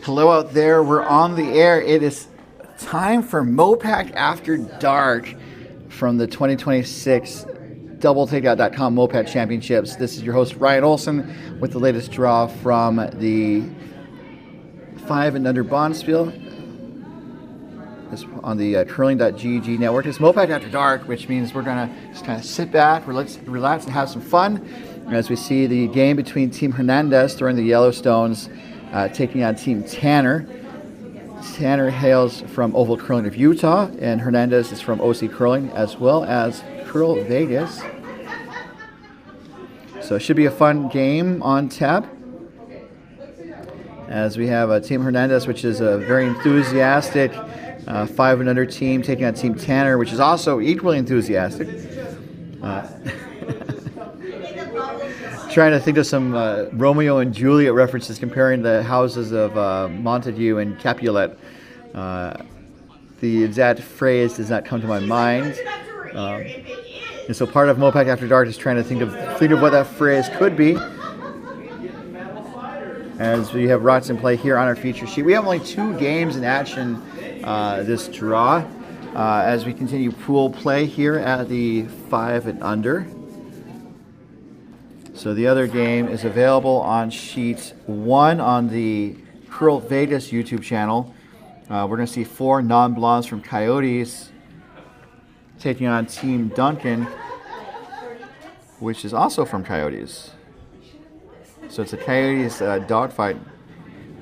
Hello out there, we're on the air. It is time for MoPac After Dark from the 2026 DoubleTakeout.com MoPac Championships. This is your host Ryan Olson with the latest draw from the 5 and under Bonspiel. It's on the curling.gg network. It's MoPac After Dark, which means we're going to just kind of sit back, relax, and have some fun as we see the game between Team Hernandez throwing the Yellowstones taking on Team Tanner. Tanner hails from Oval Curling of Utah, and Hernandez is from OC Curling, as well as CurlVegas. So it should be a fun game on tap, as we have Team Hernandez, which is a very enthusiastic 5 and under team, taking on Team Tanner, which is also equally enthusiastic. Trying to think of some Romeo and Juliet references, comparing the houses of Montague and Capulet. The exact phrase does not come to my mind. And so part of MoPac After Dark is trying to think of what that phrase could be. As we have Rots in play here on our feature sheet. We have only 2 games in action this draw as we continue pool play here at the 5 and under. So the other game is available on sheet 1 on the CurlVegas YouTube channel. We're going to see 4 non-blondes from Coyotes taking on Team Duncan, which is also from Coyotes. So it's a Coyotes dogfight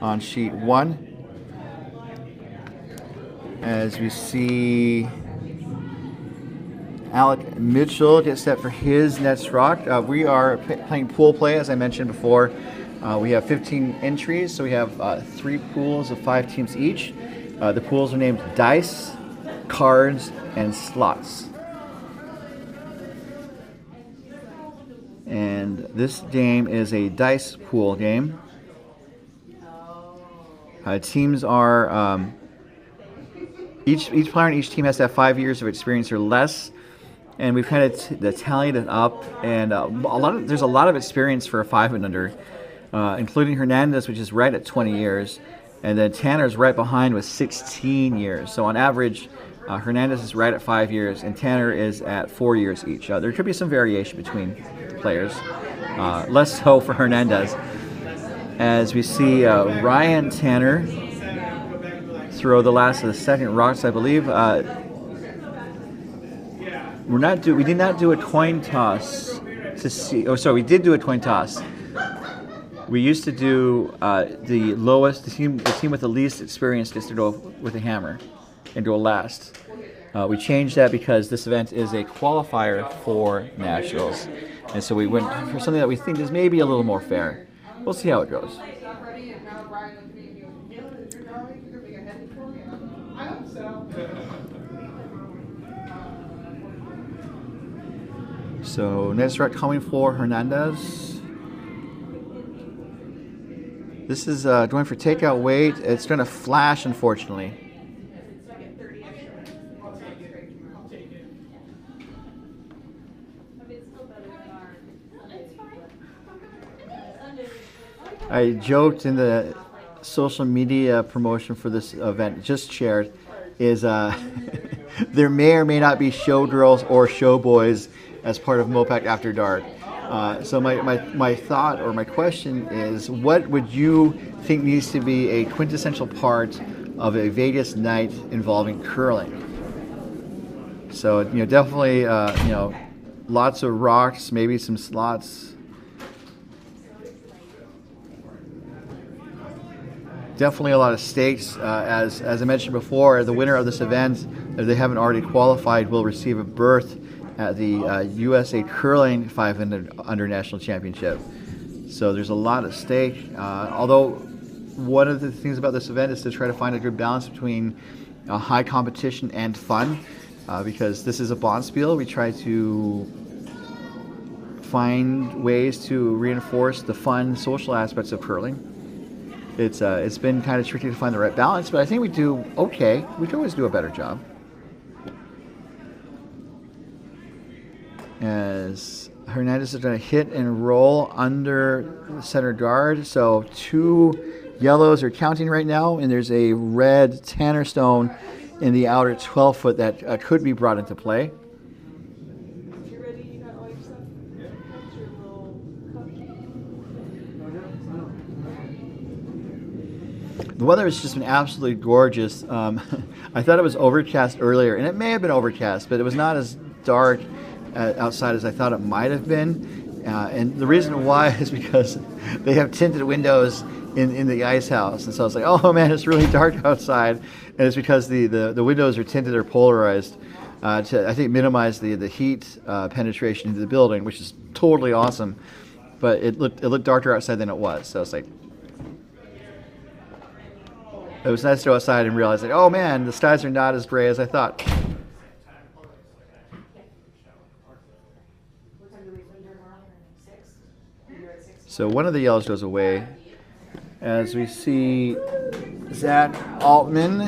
on sheet 1. As we see Alec Mitchell get set for his next rock. We are playing pool play, as I mentioned before. We have 15 entries, so we have 3 pools of 5 teams each. The pools are named Dice, Cards, and Slots. And this game is a dice pool game. Teams are each player on each team has to have 5 years of experience or less, and we've kind of tallied it up. And there's a lot of experience for a 5 and under, including Hernandez, which is right at 20 years, and then Tanner's right behind with 16 years. So on average, Hernandez is right at 5 years, and Tanner is at 4 years each. There could be some variation between players, less so for Hernandez. As we see Ryan Tanner throw the last of the second rocks, I believe. We did not do a coin toss to see. Oh, sorry, we did do a coin toss. We used to do the lowest, the team with the least experience gets to go with a hammer and go last. We changed that because this event is a qualifier for nationals, and so we went for something that we think is maybe a little more fair. We'll see how it goes. So next rock coming for Hernandez. This is going for takeout weight. It's going to flash, unfortunately. I joked in the social media promotion for this event, just shared, is there may or may not be showgirls or showboys as part of MoPac After Dark. So my thought or my question is, what would you think needs to be a quintessential part of a Vegas night involving curling? So definitely lots of rocks, maybe some slots. Definitely a lot of stakes. As I mentioned before, the winner of this event, if they haven't already qualified, will receive a berth at the USA Curling 5 and Under National Championship. So there's a lot at stake. Although one of the things about this event is to try to find a good balance between high competition and fun, because this is a Bonspiel. We try to find ways to reinforce the fun social aspects of curling. It's been kind of tricky to find the right balance, but I think we do okay. We can always do a better job. As Hernandez is going to hit and roll under center guard, so 2 yellows are counting right now, and there's a red Tanner stone in the outer 12-foot that could be brought into play. The weather has just been absolutely gorgeous. I thought it was overcast earlier, and it may have been overcast, but it was not as dark outside as I thought it might have been. And the reason why is because they have tinted windows in the ice house. And so I was like, oh man, it's really dark outside. And it's because the windows are tinted or polarized to, I think, minimize the heat penetration into the building, which is totally awesome. But it looked darker outside than it was. So it's like, it was nice to go outside and realize, like, oh man, the skies are not as gray as I thought. So one of the yellows goes away as we see Zach Altman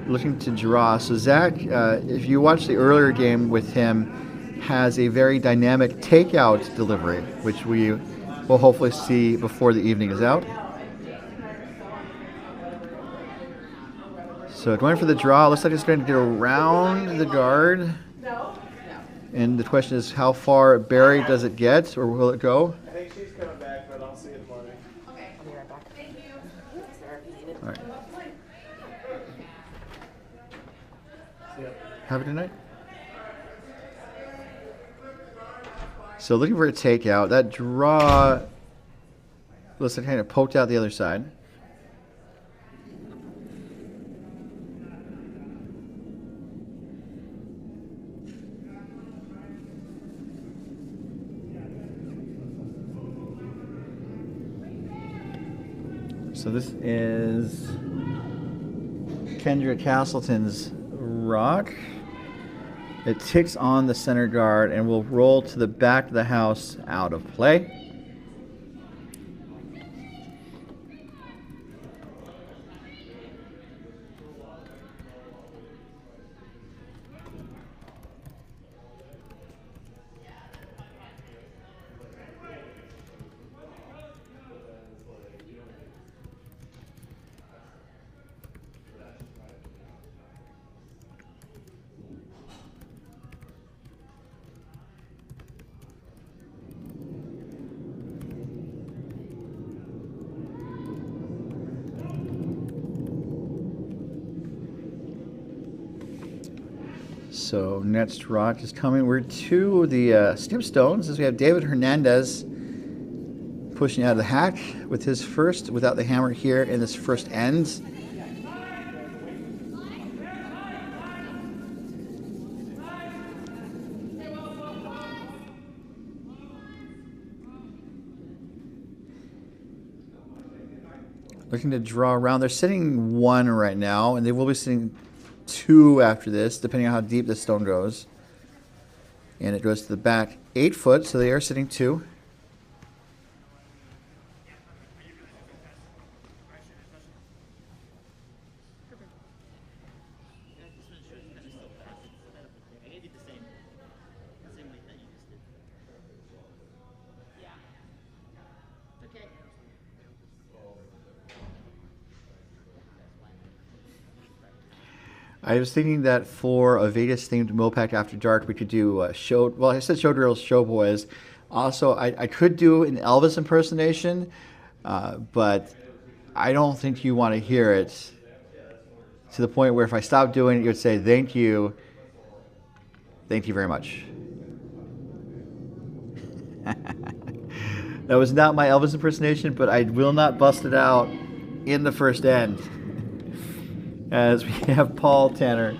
looking to draw. So Zach, if you watch the earlier game with him, has a very dynamic takeout delivery, which we will hopefully see before the evening is out. So going for the draw, looks like it's going to get around the guard. And the question is, how far buried does it get, or will it go? I think she's coming back, but I'll see you in the morning. Okay. I'll be right back. Thank you. All right. Have a good night. So looking for a takeout. That draw looks like kind of poked out the other side. So this is Kendra Castleton's rock. It ticks on the center guard and will roll to the back of the house out of play. So next rock is coming. We're to the skip stones as we have David Hernandez pushing out of the hack with his first without the hammer here in this first end. Looking to draw around. They're sitting one right now, and they will be sitting two after this, depending on how deep the stone goes. And it goes to the back 8 foot, so they are sitting two. I was thinking that for a Vegas-themed MoPac After Dark, we could do show. Well, I said show drills, show boys. Also, I could do an Elvis impersonation, but I don't think you want to hear it to the point where if I stopped doing it, you would say, thank you very much. That was not my Elvis impersonation, but I will not bust it out in the first end. As we have Paul Tanner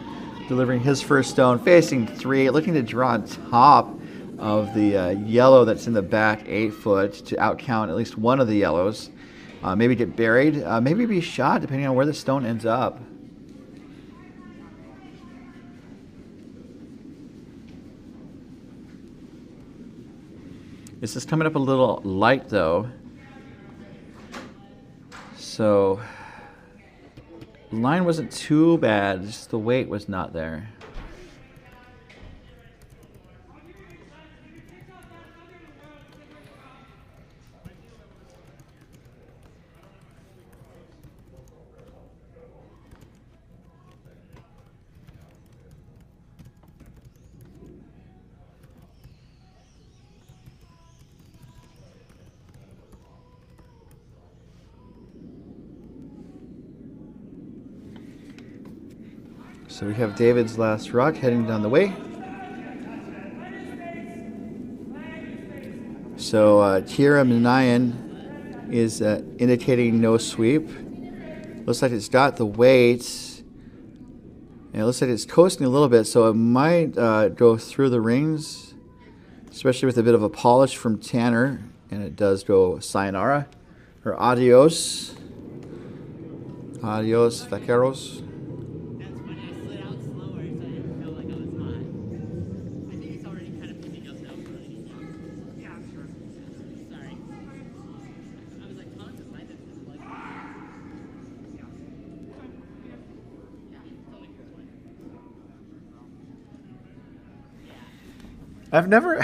delivering his first stone, facing 3, looking to draw on top of the yellow that's in the back 8 foot to outcount at least one of the yellows. Maybe get buried, maybe be shot, depending on where the stone ends up. This is coming up a little light, though. So the line wasn't too bad, just the weight was not there. So we have David's last rock heading down the way. So Kira Manayan is indicating no sweep. Looks like it's got the weight. And it looks like it's coasting a little bit, so it might go through the rings, especially with a bit of a polish from Tanner. And it does go sayonara, or adios. Adios, vaqueros. I've never,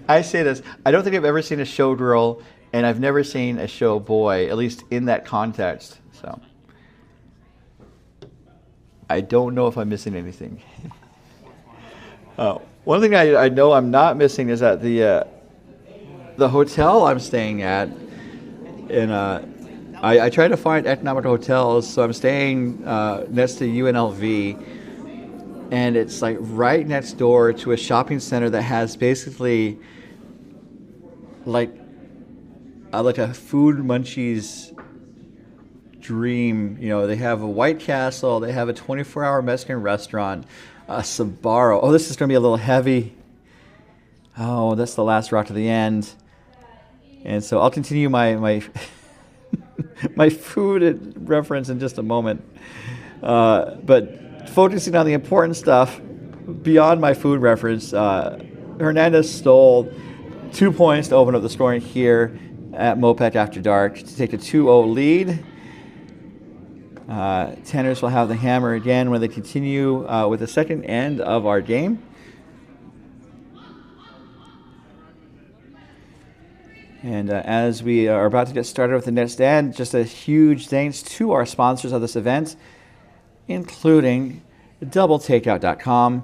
I say this, I don't think I've ever seen a showgirl, and I've never seen a show boy, at least in that context. So I don't know if I'm missing anything. One thing I know I'm not missing is that the hotel I'm staying at, and I try to find economic hotels, so I'm staying next to UNLV. And it's like right next door to a shopping center that has basically like a food munchie's dream. You know, they have a White Castle, they have a 24-hour Mexican restaurant, a Sbarro. Oh, this is going to be a little heavy. Oh, that's the last rock to the end. And so I'll continue my my food reference in just a moment. But focusing on the important stuff beyond my food reference, Hernandez stole 2 points to open up the scoring here at MoPac After Dark to take a 2-0 lead. Tanners will have the hammer again when they continue with the second end of our game. And as we are about to get started with the next end, just a huge thanks to our sponsors of this event, including doubletakeout.com,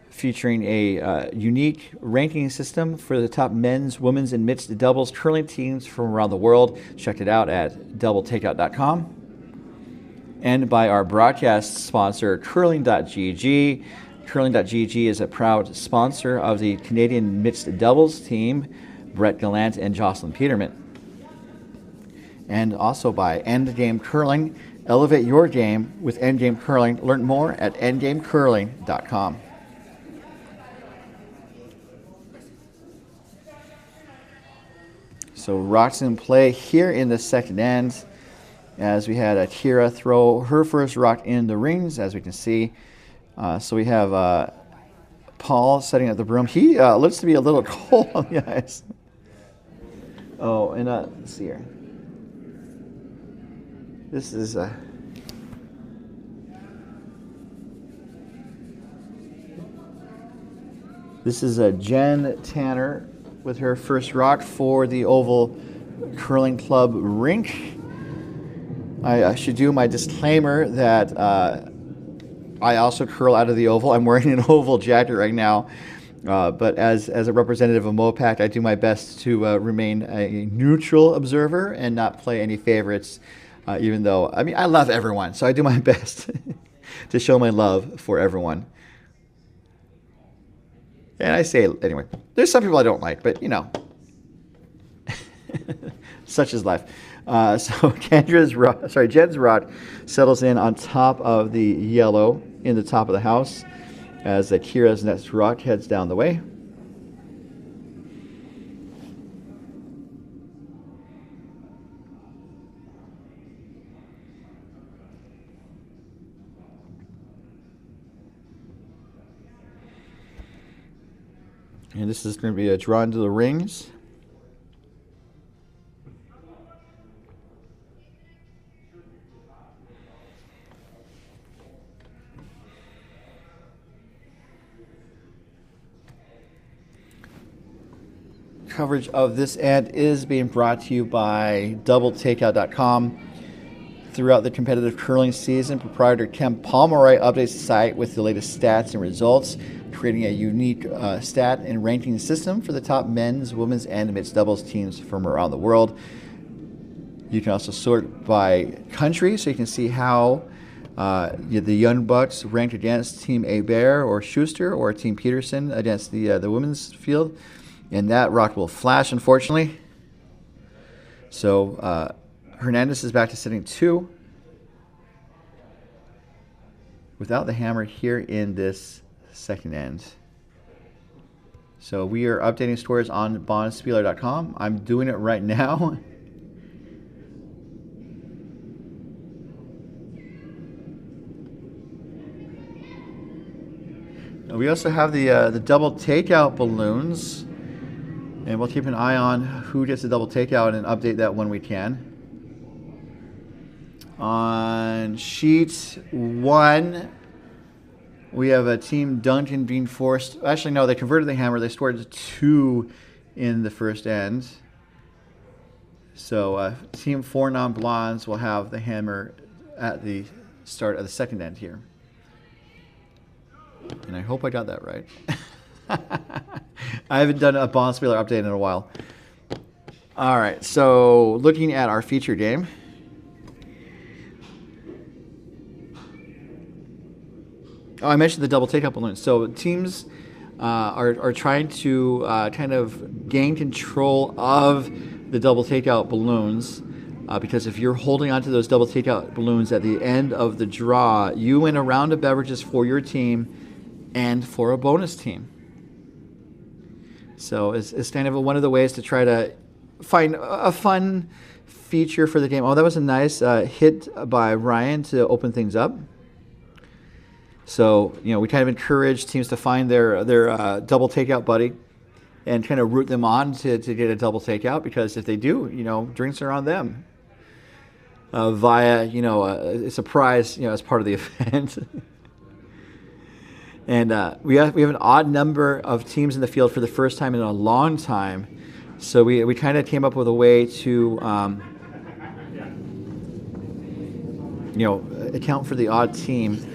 featuring a unique ranking system for the top men's, women's, and mixed doubles curling teams from around the world. Check it out at doubletakeout.com. And by our broadcast sponsor, curling.gg. Curling.gg is a proud sponsor of the Canadian mixed doubles team, Brett Gallant and Jocelyn Peterman. And also by Endgame Curling. Elevate your game with Endgame Curling. Learn more at endgamecurling.com. So rocks in play here in the second end, as we had Akira throw her first rock in the rings, as we can see. So we have Paul setting up the broom. He looks to be a little cold on the ice. Oh, and let's see here. This is Jen Tanner with her first rock for the Oval Curling Club rink. I should do my disclaimer that I also curl out of the Oval. I'm wearing an Oval jacket right now, but as a representative of MoPac, I do my best to remain a neutral observer and not play any favorites. Even though, I mean, I love everyone, so I do my best to show my love for everyone. And I say, anyway, there's some people I don't like, but, you know, such is life. So Jen's rock settles in on top of the yellow in the top of the house as Akira's next rock heads down the way. And this is going to be a draw into the rings. Coverage of this ad is being brought to you by doubletakeout.com. Throughout the competitive curling season, proprietor Ken Pomeroy updates the site with the latest stats and results, creating a unique stat and ranking system for the top men's, women's, and mixed doubles teams from around the world. You can also sort by country, so you can see how The Young Bucks ranked against Team Bear or Schuster or Team Peterson against the women's field. And that rock will flash, unfortunately. So Hernandez is back to sitting 2 without the hammer here in this second end. So we are updating scores on bondspieler.com. I'm doing it right now. We also have the double takeout balloons, and we'll keep an eye on who gets the double takeout and update that when we can. On sheet 1, we have a Team Duncan being forced. Actually, no, they converted the hammer. They scored 2 in the first end. So Team 4 non-blondes will have the hammer at the start of the second end here. And I hope I got that right. I haven't done a Bond Spieler update in a while. All right, so looking at our feature game. Oh, I mentioned the double takeout balloons. So teams are trying to kind of gain control of the double takeout balloons. Because if you're holding onto those double takeout balloons at the end of the draw, you win a round of beverages for your team and for a bonus team. So it's kind of one of the ways to try to find a fun feature for the game. Oh, that was a nice hit by Ryan to open things up. So, you know, we kind of encourage teams to find their double takeout buddy and kind of root them on to get a double takeout, because if they do, you know, drinks are on them via, you know, a surprise, you know, as part of the event. And we have an odd number of teams in the field for the first time in a long time. So we kind of came up with a way to, you know, account for the odd team.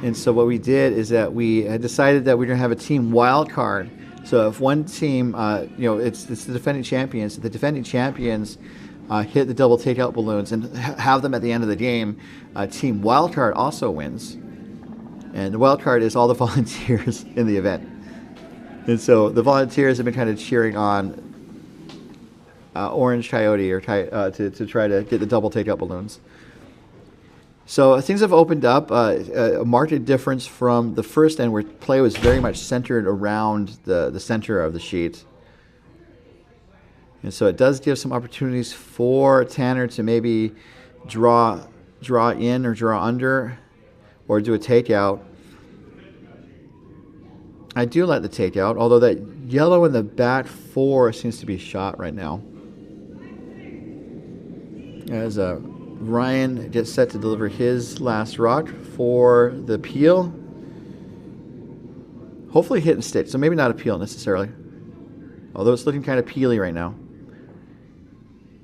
And so what we did is that we had decided that we're going to have a team wild card. So if one team, you know, it's the defending champions. If the defending champions hit the double takeout balloons and have them at the end of the game, team wild card also wins. And the wild card is all the volunteers in the event. And so the volunteers have been kind of cheering on Orange Coyote or to try to get the double takeout balloons. So things have opened up, a marked difference from the first end where play was very much centered around the center of the sheet. And so it does give some opportunities for Tanner to maybe draw in or draw under or do a takeout. I do like the takeout, although that yellow in the back 4 seems to be shot right now. As Ryan gets set to deliver his last rock for the peel. Hopefully hit and stick, so maybe not a peel necessarily. Although it's looking kind of peely right now.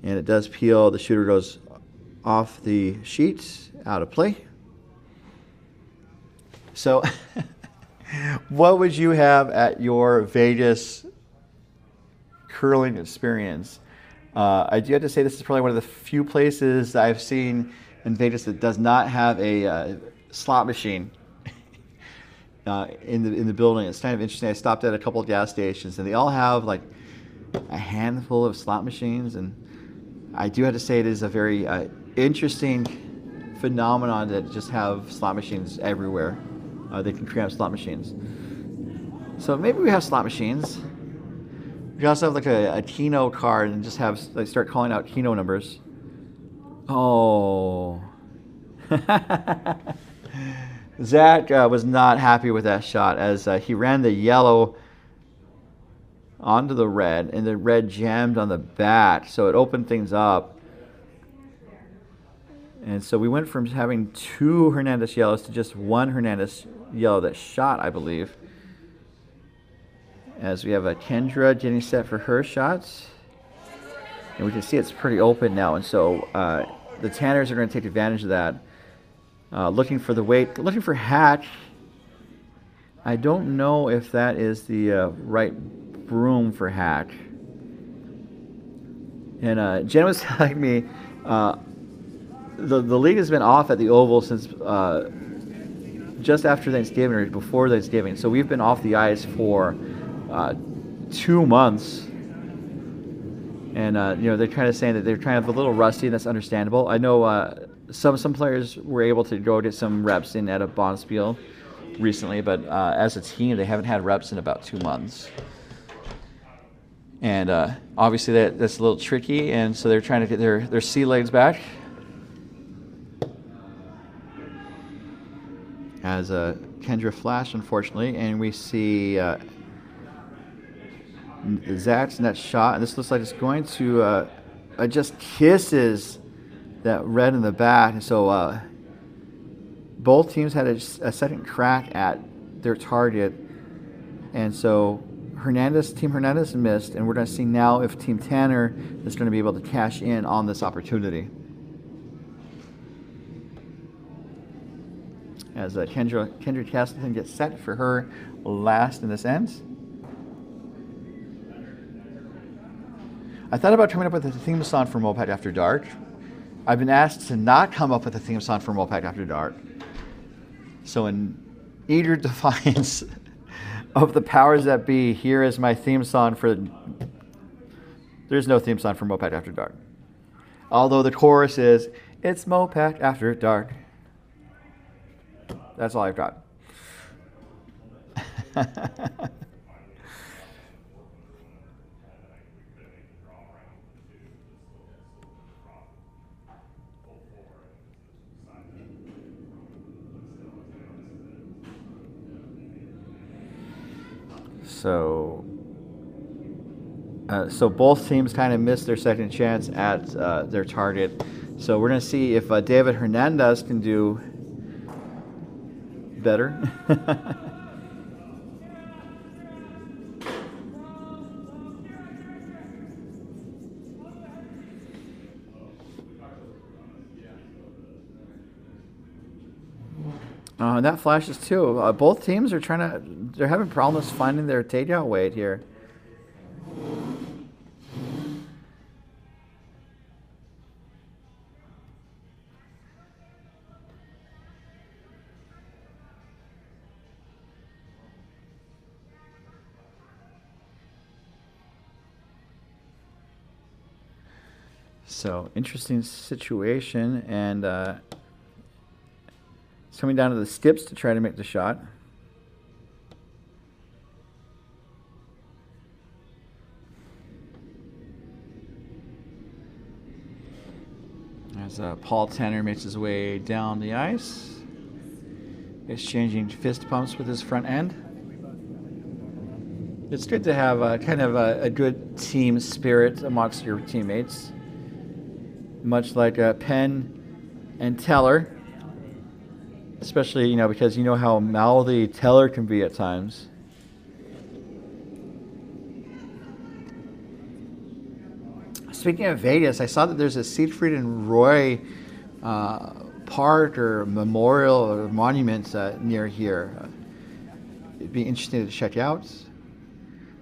And it does peel. The shooter goes off the sheet, out of play. So, what would you have at your Vegas curling experience? I do have to say this is probably one of the few places I've seen in Vegas that does not have a slot machine in the building. It's kind of interesting. I stopped at a couple of gas stations, and they all have like a handful of slot machines. And I do have to say it is a very interesting phenomenon that just have slot machines everywhere. They can create slot machines. So maybe we have slot machines. We also have like a Keno card and just have like start calling out Keno numbers. Oh. Zach was not happy with that shot as he ran the yellow onto the red, and the red jammed on the back, so it opened things up. And so we went from having 2 Hernandez yellows to just 1 Hernandez yellow that shot, I believe. As we have a Kendra getting set for her shots. And we can see it's pretty open now. And so the Tanners are going to take advantage of that. Looking for the weight, looking for Hatch. I don't know if that is the right broom for Hatch. And Jen was telling me the league has been off at the Oval since just after Thanksgiving or before Thanksgiving. So we've been off the ice for 2 months. And they're kind of saying that they're kind of a little rusty, and that's understandable. I know some players were able to go get some reps in at a Bonspiel recently, but as a team, they haven't had reps in about 2 months. And obviously that's a little tricky, and so they're trying to get their sea legs back. As Kendra flashed, unfortunately, and we see Zach's net shot, and this looks like it's going to just kisses that red in the back. And so both teams had a second crack at their target, and so Team Hernandez missed, and we're going to see now if Team Tanner is going to be able to cash in on this opportunity. As Kendra Castleton gets set for her last in this end. I thought about coming up with a theme song for MoPac After Dark. I've been asked to not come up with a theme song for MoPac After Dark. So in eager defiance of the powers that be, here is my theme song for... There's no theme song for MoPac After Dark. Although the chorus is, it's MoPac After Dark. That's all I've got. So both teams kind of missed their second chance at their target. So we're going to see if David Hernandez can do better. And that flashes too. Both teams are they're having problems finding their takeout weight here. So interesting situation, and it's coming down to the skips to try to make the shot. As Paul Tanner makes his way down the ice, exchanging fist pumps with his front end. It's good to have kind of a good team spirit amongst your teammates, much like Penn and Teller, especially because you know how mouthy Teller can be at times. Speaking of Vegas, I saw that there's a Siegfried and Roy park or memorial or monument near here. It'd be interesting to check out.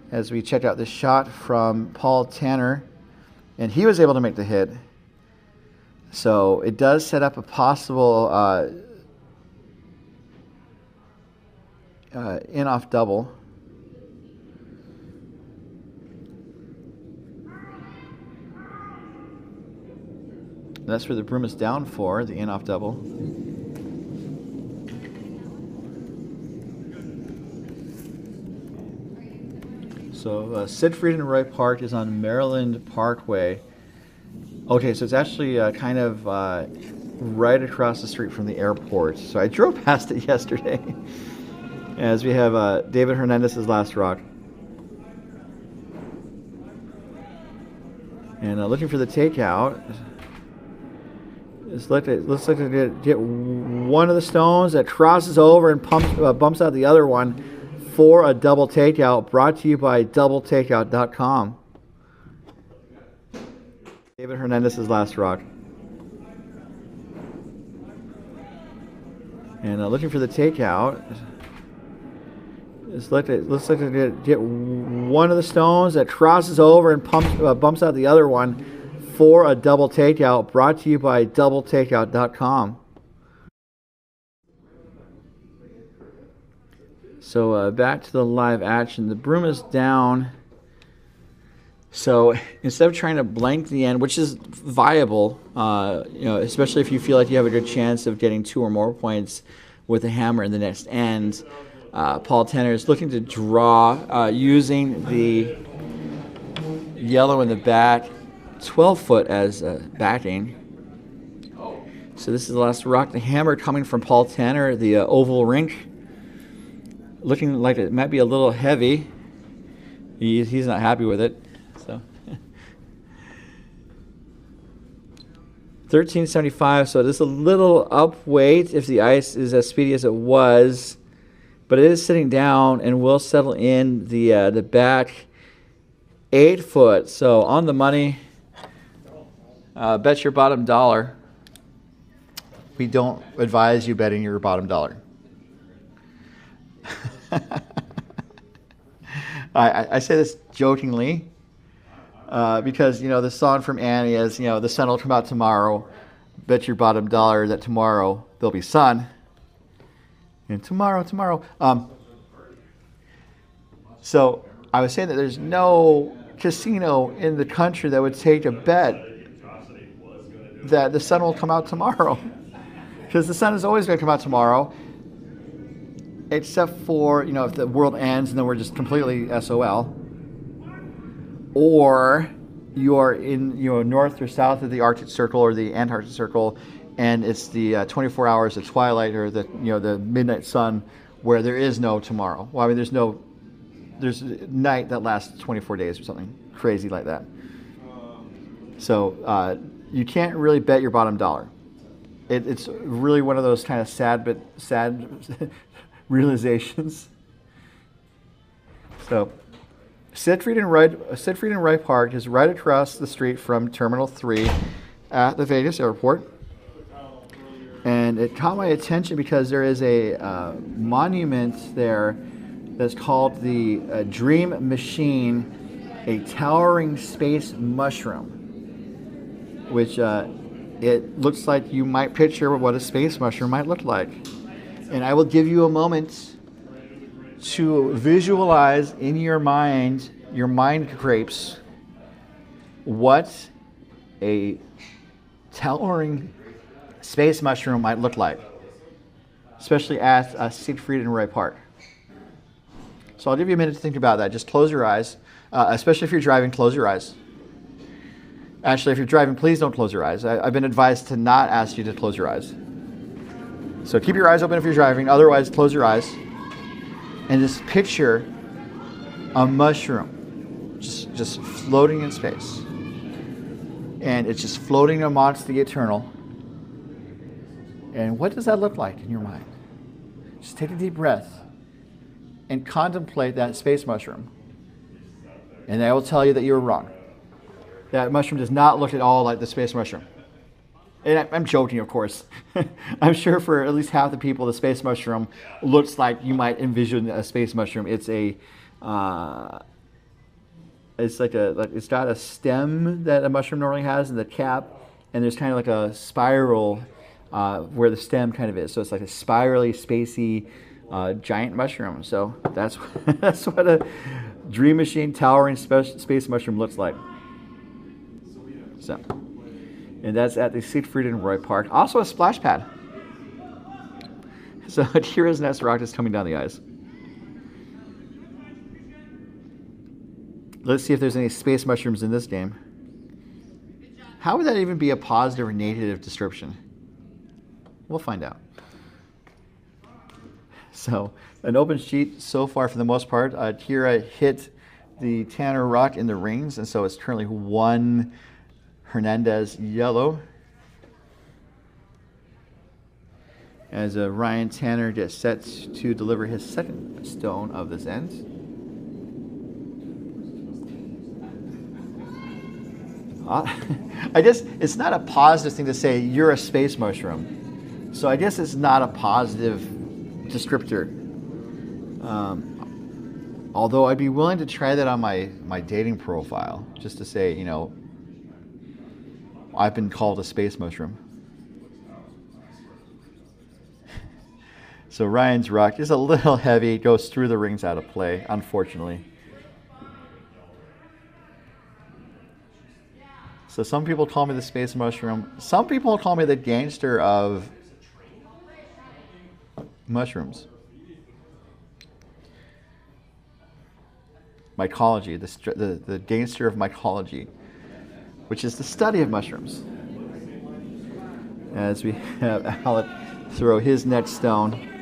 As we check out this shot from Paul Tanner, and he was able to make the hit. So it does set up a possible in-off double. That's where the broom is down for, the in-off double. So Siegfried and Roy Park is on Maryland Parkway. Okay, so it's actually kind of right across the street from the airport. So I drove past it yesterday. As we have David Hernandez's last rock. And looking for the takeout. It looks like they get one of the stones that crosses over and bumps out the other one for a double takeout, brought to you by doubletakeout.com. David Hernandez's last rock. And looking for the takeout. It looks like they get one of the stones that crosses over and bumps out the other one for a double takeout, brought to you by doubletakeout.com. So back to the live action. The broom is down. So instead of trying to blank the end, which is viable, especially if you feel like you have a good chance of getting 2 or more points with a hammer in the next end, Paul Tanner is looking to draw using the yellow in the back, 12 foot as backing. So this is the last rock. The hammer coming from Paul Tanner, the oval rink, looking like it might be a little heavy. He's not happy with it. So 1375, so it is a little up weight if the ice is as speedy as it was, but it is sitting down and will settle in the back 8 foot. So on the money, bet your bottom dollar. We don't advise you betting your bottom dollar. I say this jokingly. Because, the song from Annie is, the sun will come out tomorrow. Bet your bottom dollar that tomorrow there'll be sun. And tomorrow. So I was saying that there's no casino in the country that would take a bet that the sun will come out tomorrow. Because the sun is always going to come out tomorrow. Except for, if the world ends and then we're just completely SOL. Or you are in north or south of the Arctic Circle or the Antarctic Circle, and it's the 24 hours of twilight or the midnight sun where there is no tomorrow. Well, I mean, there's night that lasts 24 days or something crazy like that. So you can't really bet your bottom dollar. It's really one of those kind of sad realizations. So. Siegfried and Roy Park is right across the street from Terminal 3 at the Vegas airport. And it caught my attention because there is a monument there that's called the Dream Machine, a towering space mushroom, which it looks like you might picture what a space mushroom might look like. And I will give you a moment to visualize in your mind grapes, what a towering space mushroom might look like, especially at Siegfried and Roy Park. So I'll give you a minute to think about that. Just close your eyes, especially if you're driving, close your eyes. Actually, if you're driving, please don't close your eyes. I've been advised to not ask you to close your eyes. So keep your eyes open if you're driving, otherwise close your eyes. And just picture a mushroom just floating in space. And it's just floating amongst the eternal. And what does that look like in your mind? Just take a deep breath and contemplate that space mushroom. And I will tell you that you're wrong. That mushroom does not look at all like the space mushroom. And I'm joking, of course. I'm sure for at least half the people, the space mushroom looks like you might envision a space mushroom. It's it's got a stem that a mushroom normally has in the cap, and there's kind of like a spiral where the stem kind of is. So it's like a spirally, spacey, giant mushroom. So that's what a Dream Machine towering space mushroom looks like. So. And that's at the Siegfried and Roy Park. Also a splash pad. So Akira's Nest Rock is coming down the ice. Let's see if there's any space mushrooms in this game. How would that even be a positive or negative description? We'll find out. So an open sheet so far for the most part. Akira hit the Tanner Rock in the rings, and so it's currently 1 Hernandez yellow. As Ryan Tanner gets set to deliver his second stone of this end. I guess it's not a positive thing to say you're a space mushroom. So I guess it's not a positive descriptor. Although I'd be willing to try that on my dating profile, just to say, I've been called a space mushroom. So Ryan's rock is a little heavy, goes through the rings out of play, unfortunately. So some people call me the space mushroom. Some people call me the gangster of mushrooms. Mycology, the gangster of mycology, which is the study of mushrooms. As we have Alec throw his next stone.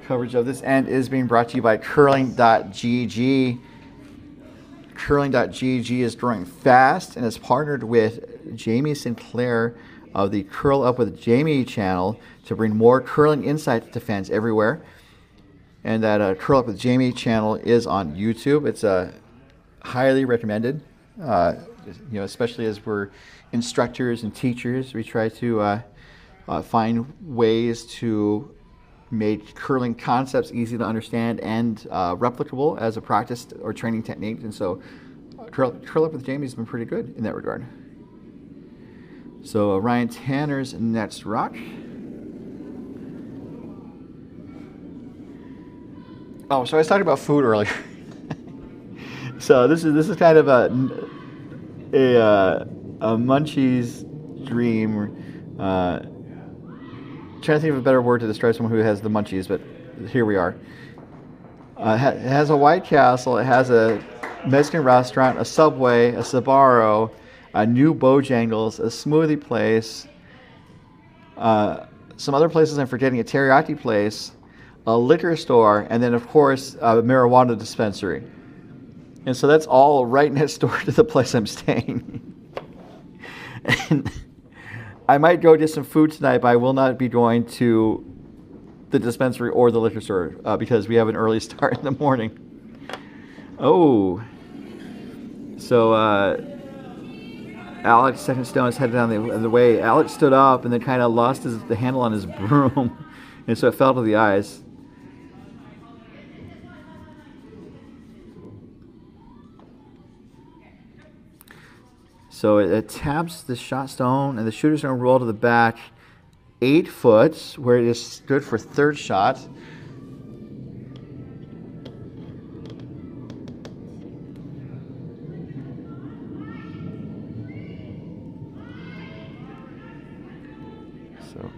Coverage of this end is being brought to you by curling.gg. Curling.gg is growing fast and has partnered with Jamie Sinclair of the Curl Up with Jamie channel to bring more curling insights to fans everywhere. And that Curl Up with Jamie channel is on YouTube. It's highly recommended, especially as we're instructors and teachers. We try to find ways to make curling concepts easy to understand and replicable as a practice or training technique. And so Curl Up with Jamie has been pretty good in that regard. So Ryan Tanner's next rock. Oh, so I was talking about food earlier. So this is kind of a munchie's dream. Trying to think of a better word to describe someone who has the munchies, but here we are. It has a White Castle, it has a Mexican restaurant, a Subway, a Sbarro, a new Bojangles, a smoothie place, some other places I'm forgetting, a teriyaki place, a liquor store, and then of course a marijuana dispensary. And so that's all right next door to the place I'm staying. And I might go get some food tonight, but I will not be going to the dispensary or the liquor store because we have an early start in the morning. Oh. So Alex, second stone, is headed down the way. Alex stood up and then kind of lost the handle on his broom, and so it fell to the ice. So it taps the shot stone, and the shooter's going to roll to the back 8 foot, where it is good for third shot. So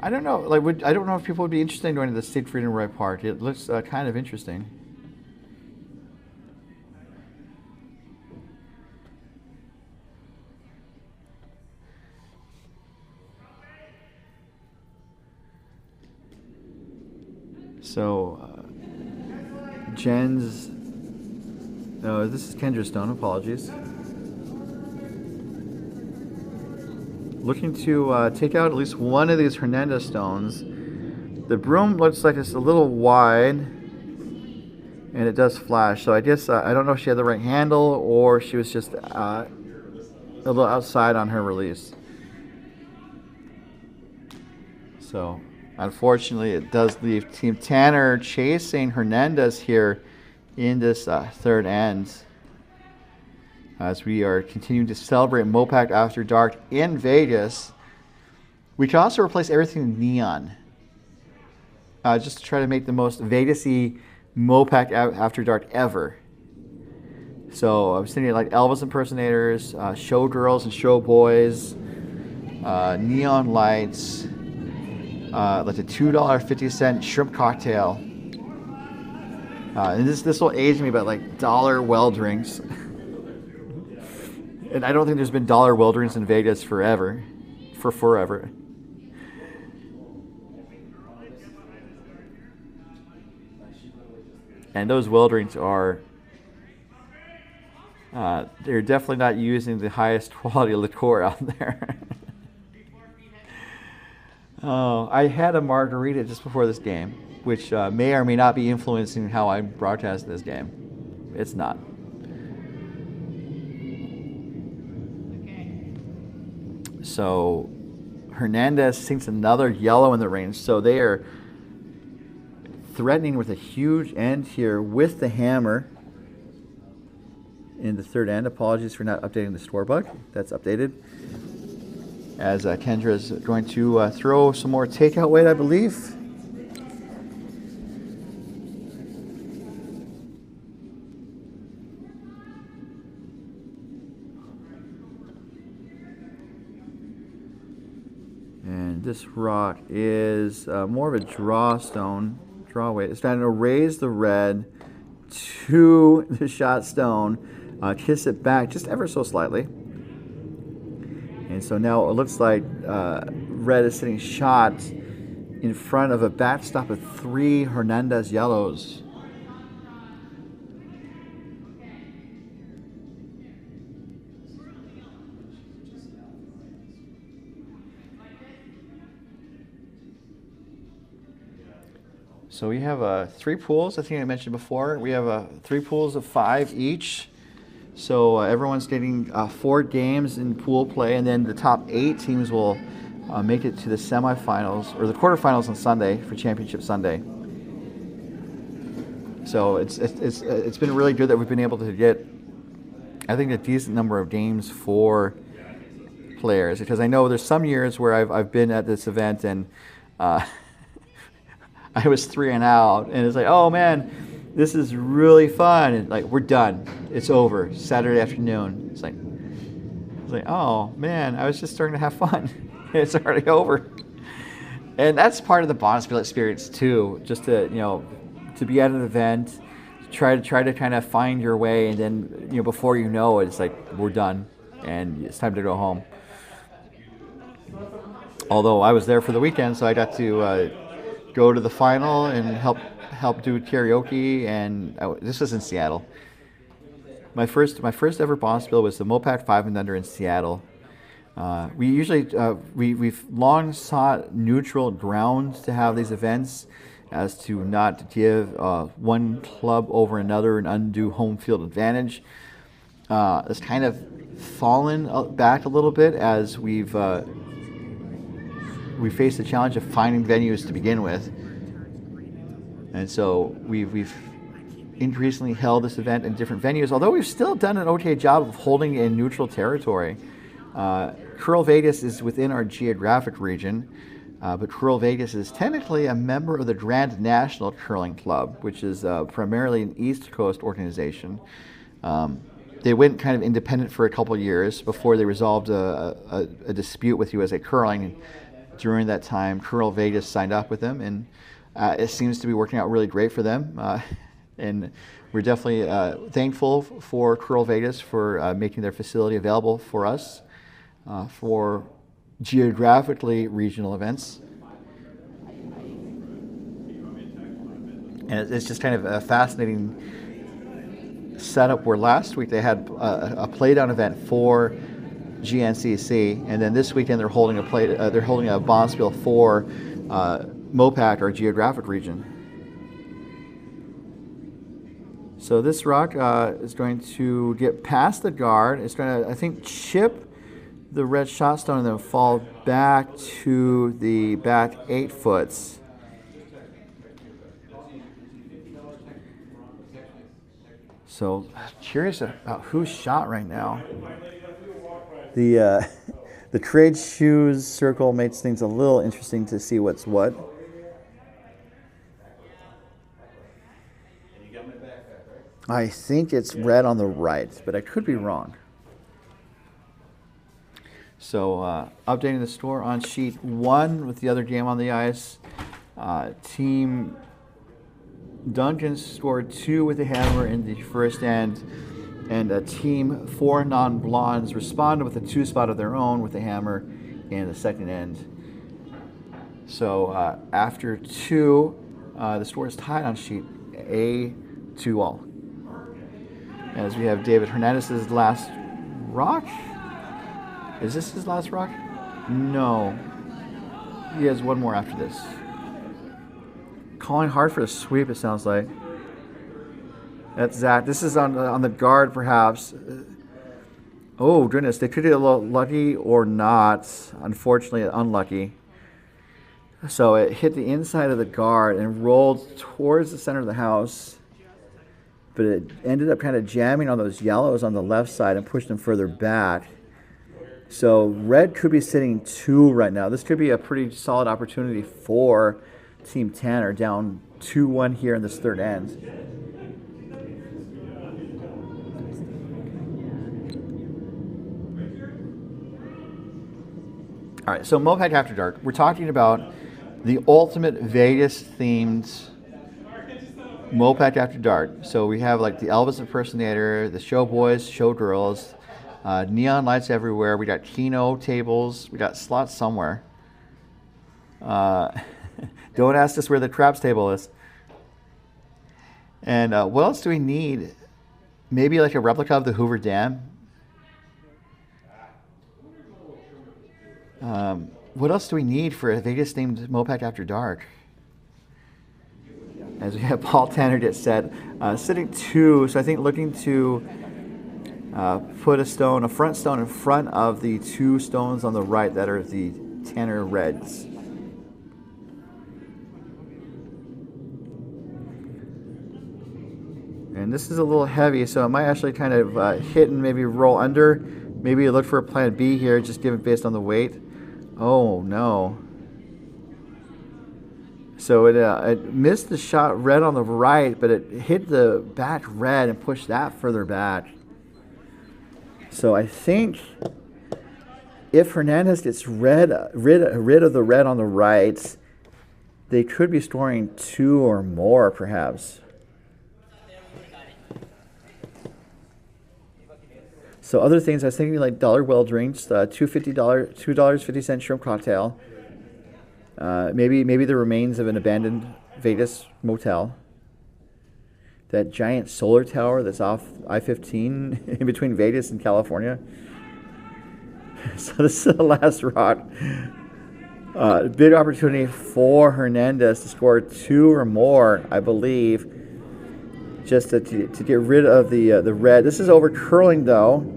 I don't know. I don't know if people would be interested in going to the State Freedom Ride Park. It looks kind of interesting. So, Jen's, no, this is Kendra's stone, apologies. Looking to take out at least one of these Hernandez stones. The broom looks like it's a little wide, and it does flash. So I guess, I don't know if she had the right handle or she was just a little outside on her release. So, unfortunately, it does leave Team Tanner chasing Hernandez here in this third end as we are continuing to celebrate MoPac After Dark in Vegas. We can also replace everything in neon just to try to make the most Vegas-y MoPac After Dark ever. So I was thinking like Elvis impersonators, showgirls and showboys, neon lights, like a $2.50 shrimp cocktail. And this will age me, but like dollar well drinks. And I don't think there's been dollar well drinks in Vegas forever. And those well drinks are, they're definitely not using the highest quality liqueur out there. Oh, I had a margarita just before this game, which may or may not be influencing how I broadcast this game. It's not. So Hernandez sinks another yellow in the range. So they are threatening with a huge end here with the hammer in the third end. Apologies for not updating the store book. That's updated. As Kendra is going to throw some more takeout weight, I believe. And this rock is more of a draw weight. It's trying to raise the red to the shot stone, kiss it back just ever so slightly. And so now it looks like red is sitting shot in front of a backstop of 3 Hernandez yellows. So we have 3 pools. I think I mentioned before. We have 3 pools of 5 each. So everyone's getting 4 games in pool play, and then the top 8 teams will make it to the semifinals or the quarterfinals on Sunday for Championship Sunday. So it's been really good that we've been able to get, I think, a decent number of games for players, because I know there's some years where I've been at this event and I was 3 and out, and it's like, oh man, this is really fun, and like, we're done, it's over, Saturday afternoon. It's like, oh man, I was just starting to have fun. It's already over. And that's part of the Bonneville experience too, just to, to be at an event, try to kind of find your way, and then, before you know it, it's like, we're done and it's time to go home. Although I was there for the weekend, so I got to go to the final and help do karaoke, and this was in Seattle. My first ever Bonneville was the MoPac 5 and Under in Seattle. We usually we've long sought neutral ground to have these events, as to not give one club over another an undue home field advantage. It's kind of fallen back a little bit as we faced the challenge of finding venues to begin with. And so we've increasingly held this event in different venues, although we've still done an okay job of holding in neutral territory. CurlVegas is within our geographic region, but CurlVegas is technically a member of the Grand National Curling Club, which is primarily an East Coast organization. They went kind of independent for a couple of years before they resolved a dispute with USA Curling. During that time, CurlVegas signed up with them, and it seems to be working out really great for them. And we're definitely thankful for CurlVegas for making their facility available for us for geographically regional events. And it's just kind of a fascinating setup where last week they had a playdown event for GNCC, and then this weekend they're holding a Bonneville for MoPac, our geographic region. So this rock is going to get past the guard. It's going to, I think, chip the red shot stone and then fall back to the back 8 foots. So curious about who's shot right now. The trade shoes circle makes things a little interesting to see what's what. I think it's red on the right, but I could be wrong. So updating the score on sheet 1 with the other game on the ice. Team Duncan scored 2 with the hammer in the first end, and Team 4 non-blondes responded with a 2 spot of their own with the hammer in the second end. So after 2, the score is tied on sheet A 2-all. As we have David Hernandez's last rock. Is this his last rock? No. He has one more after this. Calling hard for a sweep, it sounds like. That's Zach. This is on the guard, perhaps. Oh, goodness. They could get a little lucky or not. Unfortunately, unlucky. So it hit the inside of the guard and rolled towards the center of the house, but it ended up kind of jamming on those yellows on the left side and pushed them further back. So red could be sitting 2 right now. This could be a pretty solid opportunity for Team Tanner, down 2-1 here in this third end. All right, so MoPac After Dark, we're talking about the ultimate Vegas-themed MoPac After Dark. So we have like the Elvis impersonator, the show boys, show girls, neon lights everywhere. We got Keno tables. We got slots somewhere. Don't ask us where the craps table is. And what else do we need? Maybe like a replica of the Hoover Dam. What else do we need for a Vegas-themed MoPac After Dark? As we have Paul Tanner get set, sitting 2, so I think looking to put a front stone in front of the 2 stones on the right that are the Tanner Reds. And this is a little heavy, so it might actually kind of hit and maybe roll under. Maybe look for a plan B here, just given based on the weight. Oh no. So it missed the shot red on the right, but it hit the back red and pushed that further back. So I think if Hernandez gets rid of the red on the right, they could be scoring 2 or more perhaps. So other things, I was thinking like dollar well drinks, $2.50 shrimp cocktail. Maybe the remains of an abandoned Vegas motel. That giant solar tower that's off I-15 in between Vegas and California. So this is the last rock. Big opportunity for Hernandez to score 2 or more, I believe, just to get rid of the red. This is over curling though.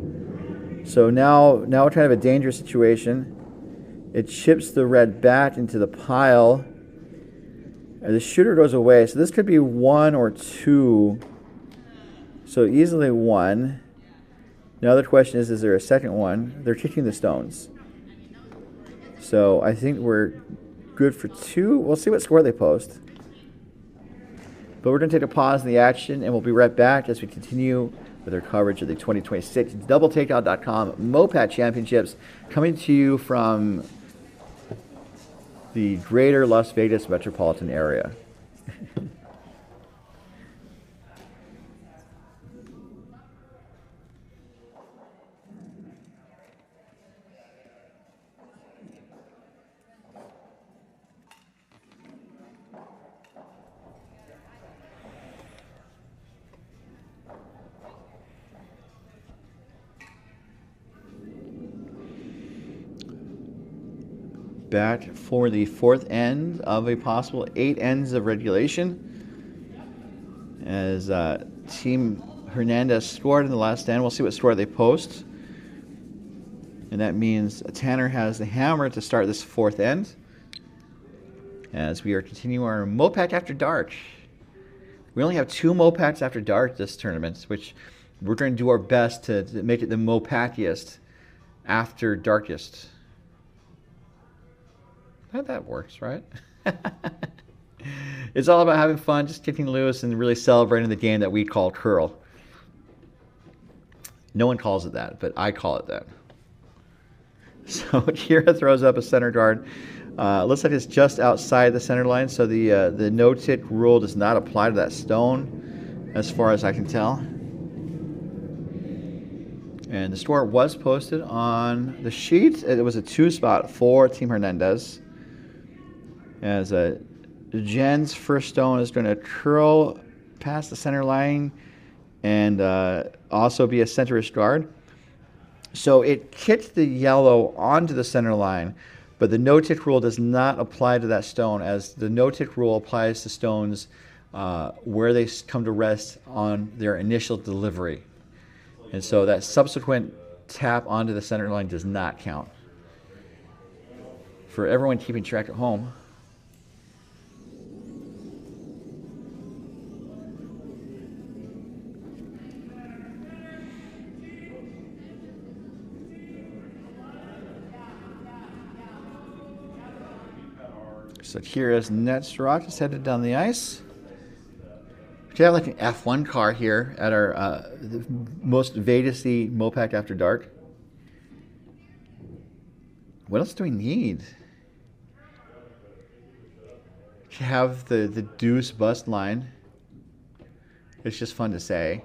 So now kind of a dangerous situation. It chips the red back into the pile. And the shooter goes away. So this could be 1 or 2. So easily 1. Now the question is there a second one? They're kicking the stones. So I think we're good for 2. We'll see what score they post. But we're going to take a pause in the action, and we'll be right back as we continue with our coverage of the 2026 DoubleTakeout.com MoPac Championships, coming to you from the greater Las Vegas metropolitan area. Back for the 4th end of a possible 8 ends of regulation, as Team Hernandez scored in the last end. We'll see what score they post, and that means Tanner has the hammer to start this 4th end, as we are continuing our MoPac After Dark. We only have 2 MoPacs After Dark this tournament, which we're going to do our best to make it the MoPaciest After Darkest. That works, right? It's all about having fun, just kicking loose, and really celebrating the game that we call curl. No one calls it that, but I call it that. So Kira throws up a center guard. Looks like it's just outside the center line, so the no-tick rule does not apply to that stone, as far as I can tell. And the score was posted on the sheet. It was a 2-spot for Team Hernandez. As Jen's first stone is going to curl past the center line and also be a centerish guard. So it kicked the yellow onto the center line, but the no-tick rule does not apply to that stone, as the no-tick rule applies to stones where they come to rest on their initial delivery. And so that subsequent tap onto the center line does not count. For everyone keeping track at home, So Kira's next rock is headed down the ice. We have like an F1 car here at our the most Vegas-y MoPac After Dark. What else do we need? We have the Deuce bus line. It's just fun to say.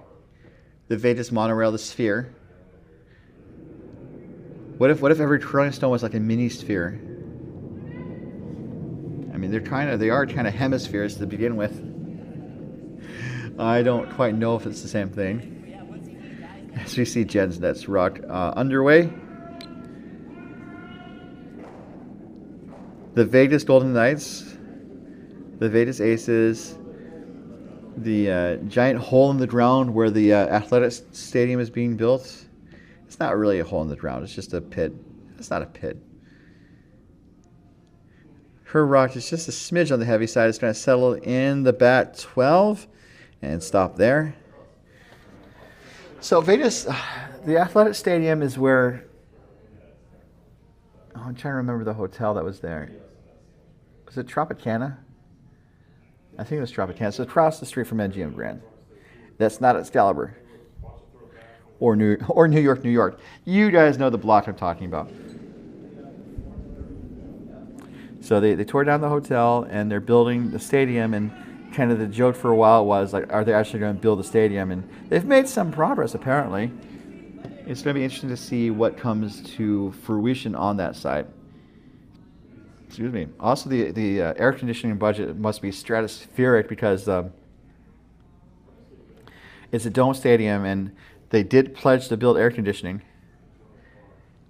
The Vegas monorail, the Sphere. What if every curling stone was like a mini sphere? I mean, they are kind of hemispheres to begin with. I don't quite know if it's the same thing. As we see Jen's next rock underway. The Vegas Golden Knights, the Vegas Aces, the giant hole in the ground where the athletics stadium is being built. It's not really a hole in the ground. It's just a pit. It's not a pit. Her rock is just a smidge on the heavy side. It's going to settle in the bat 12 and stop there. So Vegas, the athletic stadium is where... Oh, I'm trying to remember the hotel that was there. Was it Tropicana? I think it was Tropicana. So across the street from MGM Grand. That's not Excalibur. Or New York, New York. You guys know the block I'm talking about. So they tore down the hotel and they're building the stadium, and kind of the joke for a while was like, are they actually going to build the stadium? And they've made some progress apparently. It's going to be interesting to see what comes to fruition on that site. Excuse me. Also, the air conditioning budget must be stratospheric because it's a dome stadium, and they did pledge to build air conditioning.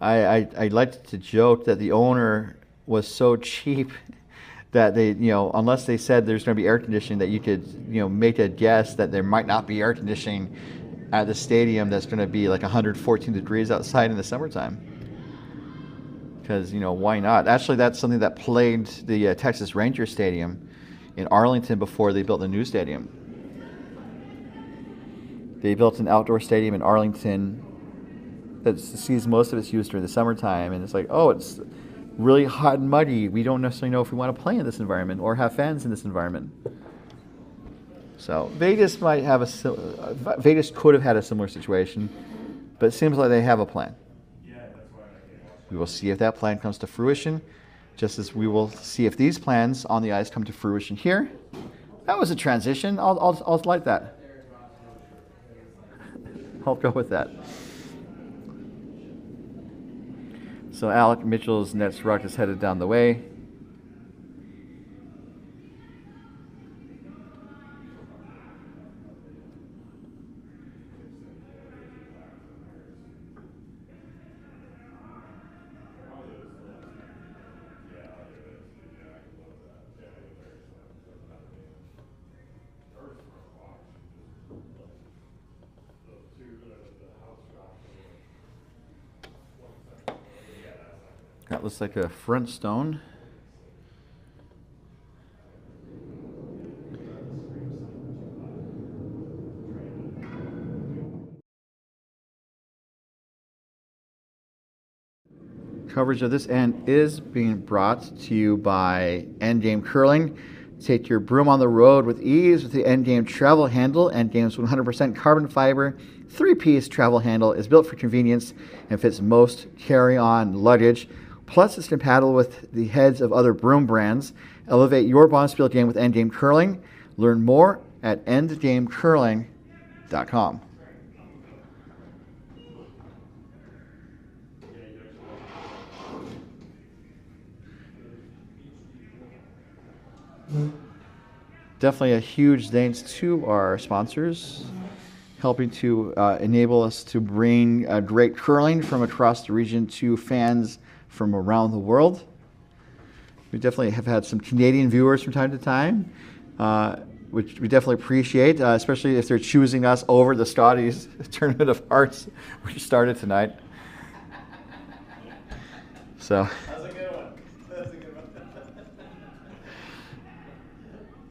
I like to joke that the owner was so cheap that they, unless they said there's going to be air conditioning, that you could, make a guess that there might not be air conditioning at the stadium that's going to be like 114 degrees outside in the summertime. Because, why not? Actually, that's something that plagued the Texas Rangers Stadium in Arlington before they built the new stadium. They built an outdoor stadium in Arlington that sees most of its use during the summertime, and it's like, oh, it's really hot and muddy. We don't necessarily know if we want to play in this environment or have fans in this environment. So Vegas Vegas could have had a similar situation, but it seems like they have a plan. We will see if that plan comes to fruition, just as we will see if these plans on the ice come to fruition here. That was a transition. I'll like that. I'll go with that. So Alec Mitchell's next rock is headed down the way. That looks like a front stone. Coverage of this end is being brought to you by Endgame Curling. Take your broom on the road with ease with the Endgame travel handle. Endgame's 100% carbon fiber 3-piece travel handle is built for convenience and fits most carry-on luggage. Plus, it's compatible with the heads of other broom brands. Elevate your bonspiel game with Endgame Curling. Learn more at endgamecurling.com. Definitely a huge thanks to our sponsors, helping to enable us to bring great curling from across the region to fans from around the world. We definitely have had some Canadian viewers from time to time, which we definitely appreciate, especially if they're choosing us over the Scotties Tournament of Hearts, which started tonight. So That's a good one. That's a good one.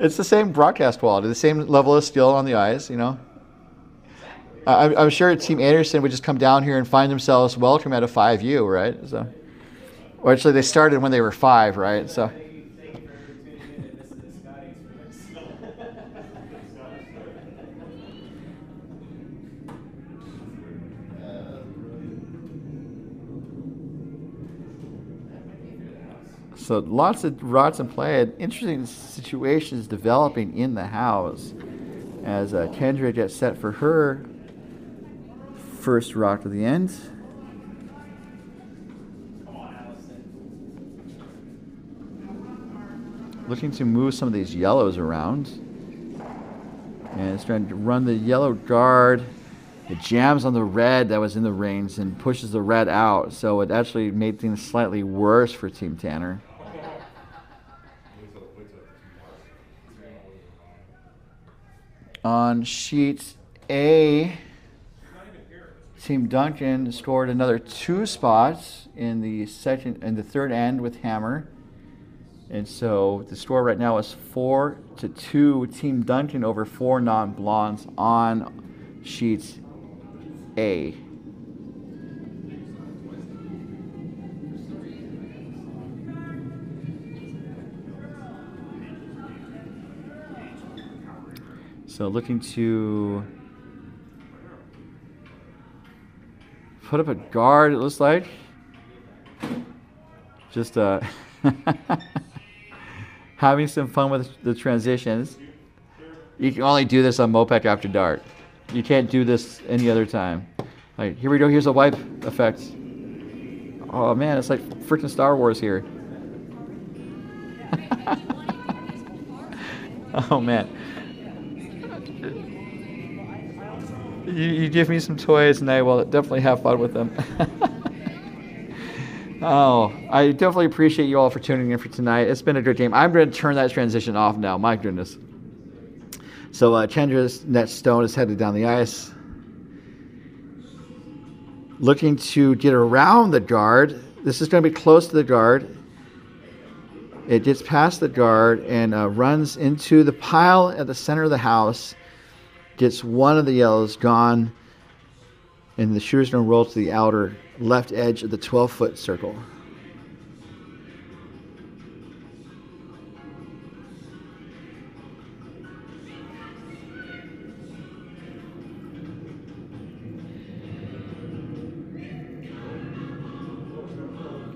it's the same broadcast quality, the same level of skill on the ice, I'm sure Team Anderson would just come down here and find themselves welcome at a 5U, right? So, or actually, they started when they were 5, right? So, So lots of rots in play and interesting situations developing in the house as Kendra gets set for her first rock to the end. Looking to move some of these yellows around. And it's trying to run the yellow guard. It jams on the red that was in the rings and pushes the red out. So it actually made things slightly worse for Team Tanner. On sheet A, Team Duncan scored another 2 spots in the third end with hammer. And so the score right now is 4-2, Team Duncan over 4 non-blondes on sheet A. So looking to put up a guard, it looks like. Just having some fun with the transitions. You can only do this on MoPac After Dark. You can't do this any other time. Like, here we go, here's a wipe effect. Oh man, it's like freaking Star Wars here. Oh man. You give me some toys and I will definitely have fun with them. Oh, I definitely appreciate you all for tuning in for tonight. It's been a good game. I'm going to turn that transition off now. My goodness. So Kendra's next stone is headed down the ice. Looking to get around the guard. This is going to be close to the guard. It gets past the guard and runs into the pile at the center of the house. Gets one of the yellows gone. And the shooter's going to roll to the outer left edge of the 12-foot circle.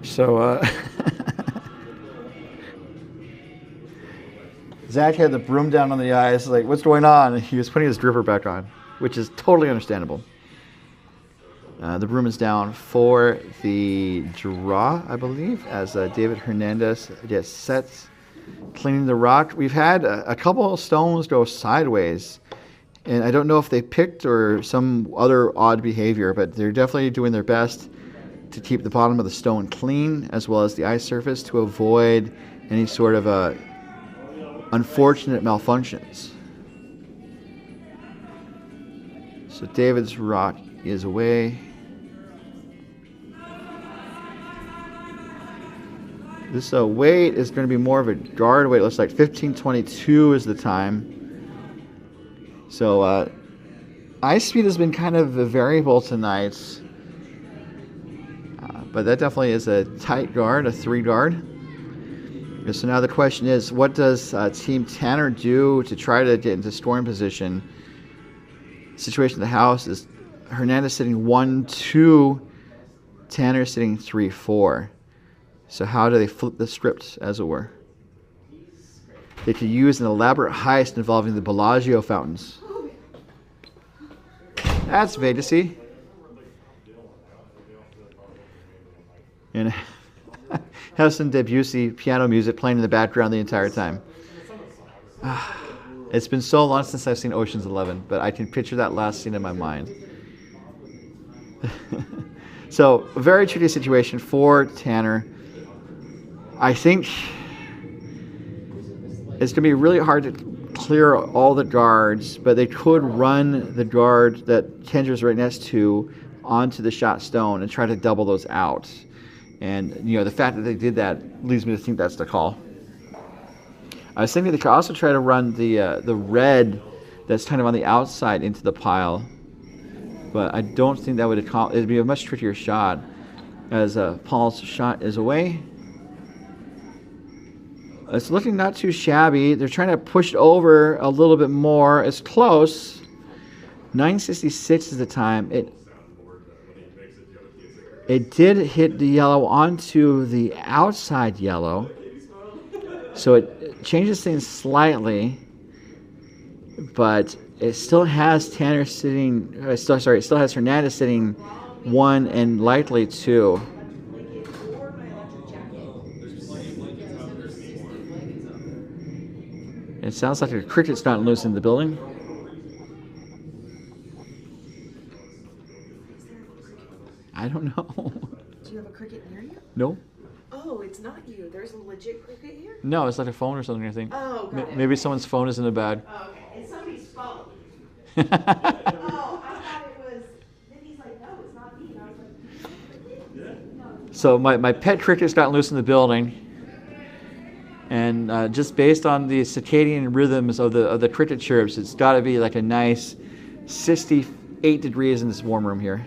So, Zach had the broom down on the ice, like, what's going on? And he was putting his dripper back on, which is totally understandable. The broom is down for the draw, I believe, as David Hernandez gets set, cleaning the rock. We've had a couple of stones go sideways, and I don't know if they picked or some other odd behavior, but they're definitely doing their best to keep the bottom of the stone clean, as well as the ice surface, to avoid any sort of unfortunate malfunctions. So David's rock is away. This weight is going to be more of a guard weight. It looks like 15:22 is the time. So ice speed has been kind of variable tonight. But that definitely is a tight guard, a 3 guard. So now the question is, what does Team Tanner do to try to get into scoring position? Situation of the house is Hernandez sitting 1-2, Tanner sitting 3-4. So how do they flip the script, as it were? They could use an elaborate heist involving the Bellagio fountains. That's Vegasy. And have some Debussy piano music playing in the background the entire time. It's been so long since I've seen Ocean's 11, but I can picture that last scene in my mind. So, a very tricky situation for Tanner. I think it's going to be really hard to clear all the guards, but they could run the guard that Kendra's right next to onto the shot stone and try to double those out. And, you know, the fact that they did that leads me to think that's the call. I was thinking they could also try to run the red that's kind of on the outside into the pile. But I don't think that would it'd be a much trickier shot, as Paul's shot is away. It's looking not too shabby. They're trying to push it over a little bit more. It's close. 9:66 is the time. It did hit the yellow onto the outside yellow. So it changes things slightly, but it still has Tanner sitting, it still has Hernandez sitting 1 and likely 2. It sounds like a cricket's not loose in the building. I don't know. Do you have a cricket near you? No. Oh, it's not you. There's a legit cricket here? No, it's like a phone or something, I think. Oh, got it. Maybe someone's phone is in the bag. Oh, okay. It's somebody's phone. Oh, I thought it was. Then he's like, no, it's not me. And I was like, no. So my pet cricket's gotten loose in the building. And just based on the circadian rhythms of the cricket chirps, it's got to be like a nice 68 degrees in this warm room here.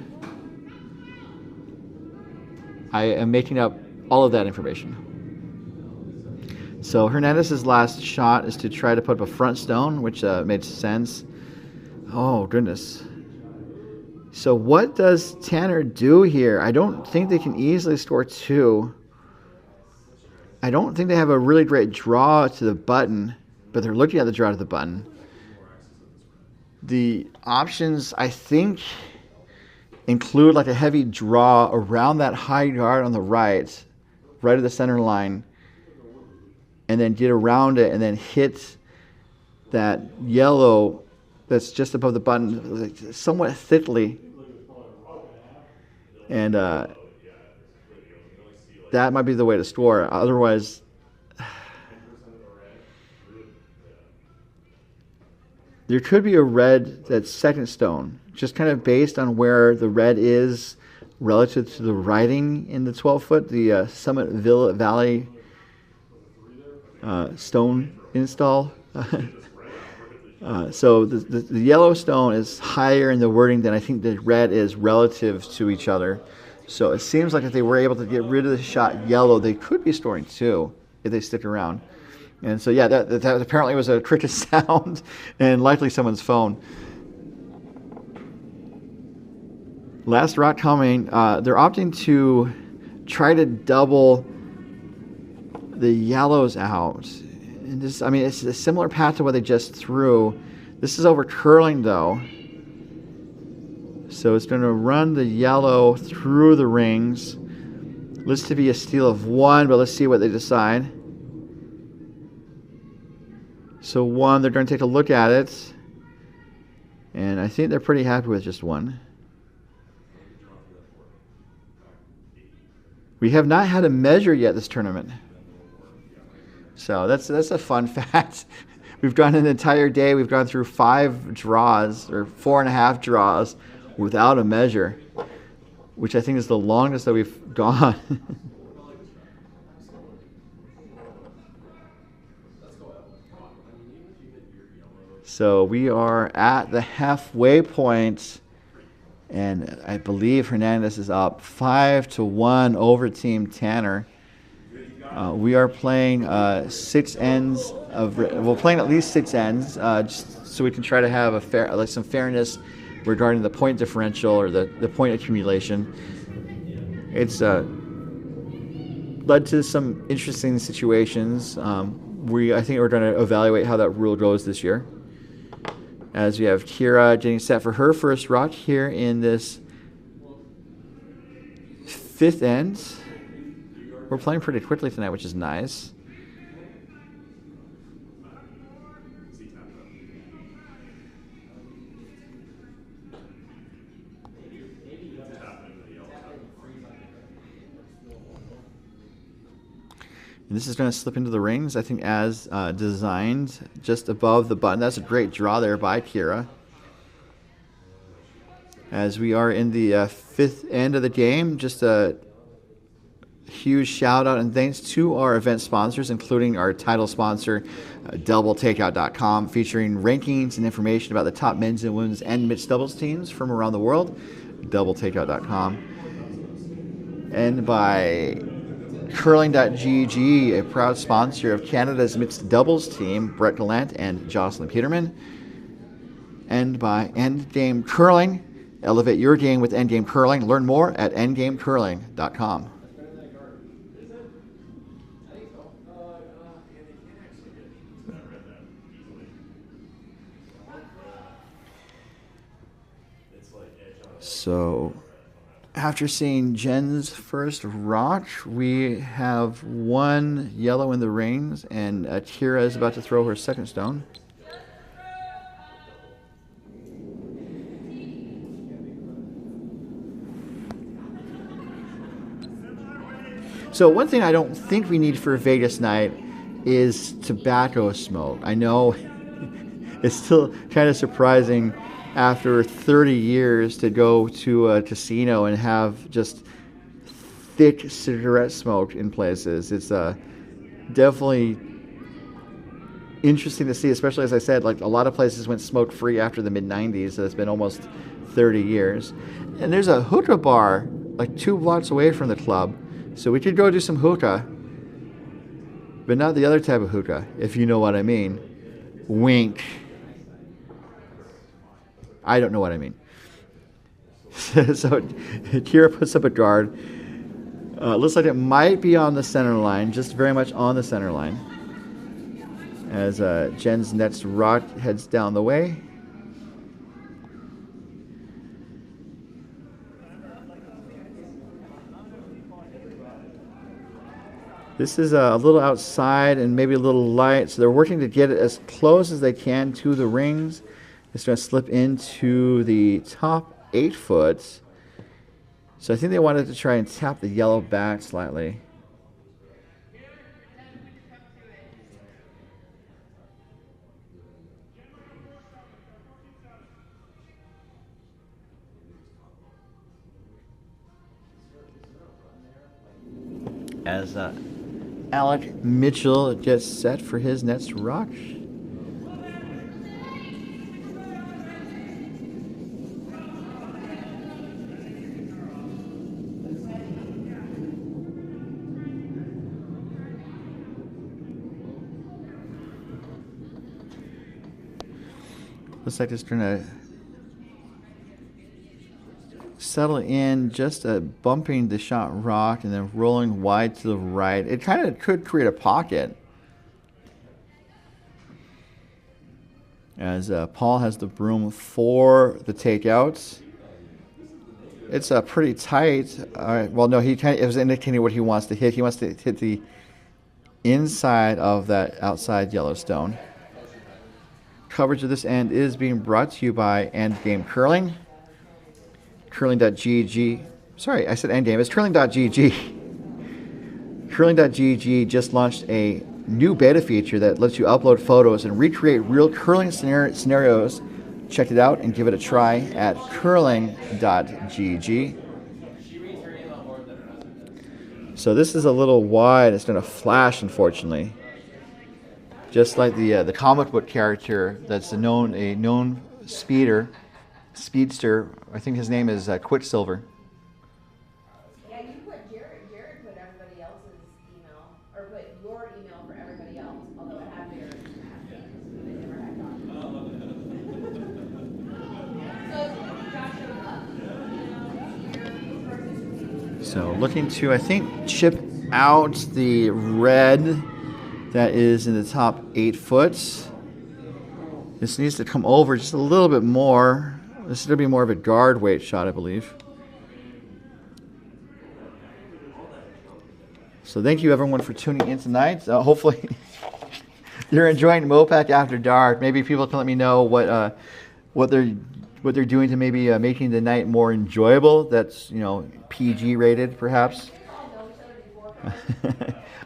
I am making up all of that information. So Hernandez's last shot is to try to put up a front stone, which made sense. Oh, goodness. So what does Tanner do here? I don't think they can easily score 2. I don't think they have a really great draw to the button, but they're looking at the draw to the button. The options, I think, include like a heavy draw around that high guard on the right of the center line, and then get around it and then hit that yellow that's just above the button somewhat thickly. And that might be the way to score. Otherwise, there could be a red that's second stone, just kind of based on where the red is relative to the writing in the 12-foot, the Summit Valley stone install. So the yellow stone is higher in the wording than I think the red is relative to each other. So it seems like if they were able to get rid of the shot yellow, they could be scoring 2 if they stick around. And so, yeah, that apparently was a cricket sound and likely someone's phone. Last rock coming. They're opting to try to double the yellows out. And this, I mean, it's a similar path to what they just threw. This is over curling, though. So it's going to run the yellow through the rings. Looks to be a steal of 1, but let's see what they decide. So 1, they're going to take a look at it. And I think they're pretty happy with just 1. We have not had a measure yet this tournament. So that's a fun fact. We've gone an entire day. We've gone through 5 draws, or 4.5 draws, without a measure, which I think is the longest that we've gone. So we are at the halfway point, and I believe Hernandez is up 5-1 over Team Tanner. We are playing 6 ends of. We're playing at least 6 ends, just so we can try to have a fair, like some fairness regarding the point differential or the point accumulation. It's led to some interesting situations. I think we're going to evaluate how that rule goes this year, as we have Kira getting set for her first rock here in this 5th end. We're playing pretty quickly tonight, which is nice. And this is going to slip into the rings, I think, as designed, just above the button. That's a great draw there by Kira. As we are in the 5th end of the game, just a huge shout out and thanks to our event sponsors, including our title sponsor, DoubleTakeout.com, featuring rankings and information about the top men's and women's and mixed doubles teams from around the world. DoubleTakeout.com. And by Curling.gg, a proud sponsor of Canada's mixed doubles team, Brett Gallant and Jocelyn Peterman. And by Endgame Curling, Elevate your game with Endgame Curling. Learn more at endgamecurling.com. So, after seeing Jen's first rock, we have one yellow in the rings, and Kira is about to throw her second stone. So one thing I don't think we need for a Vegas night is tobacco smoke. I know it's still kind of surprising after 30 years to go to a casino and have just thick cigarette smoke in places. It's definitely interesting to see, especially as I said, like a lot of places went smoke free after the mid-90s, so it's been almost 30 years. And there's a hookah bar like 2 blocks away from the club, so we could go do some hookah, but not the other type of hookah, if you know what I mean. Wink. I don't know what I mean. So Kira puts up a guard. Looks like it might be on the center line, just very much on the center line. As Jen's next rock heads down the way. This is a little outside and maybe a little light, so they're working to get it as close as they can to the rings. It's going to slip into the top 8 foot. So I think they wanted to try and tap the yellow back slightly. As Alec Mitchell gets set for his next rock. Looks like it's going to settle in, just bumping the shot rock and then rolling wide to the right. It kind of could create a pocket. As Paul has the broom for the takeouts. It's pretty tight. All right. Well, no, it was indicating what he wants to hit. He wants to hit the inside of that outside Yellowstone. Coverage of this end is being brought to you by Endgame Curling. Curling.gg. Sorry, I said Endgame. It's curling.gg. Curling.gg just launched a new beta feature that lets you upload photos and recreate real curling scenarios. Check it out and give it a try at curling.gg. So this is a little wide. It's going to flash, unfortunately. Just like the comic book character that's a known speedster. I think his name is Quicksilver. Yeah, you put Jared put everybody else's email, or put your email for everybody else, although it had theirs. They never had Josh. So looking to, I think, chip out the red that is in the top 8 foot. This needs to come over just a little bit more. This is going to be more of a guard weight shot, I believe. So thank you, everyone, for tuning in tonight. Hopefully you're enjoying MoPac After Dark. Maybe people can let me know what they're doing to maybe making the night more enjoyable. That's, PG rated, perhaps.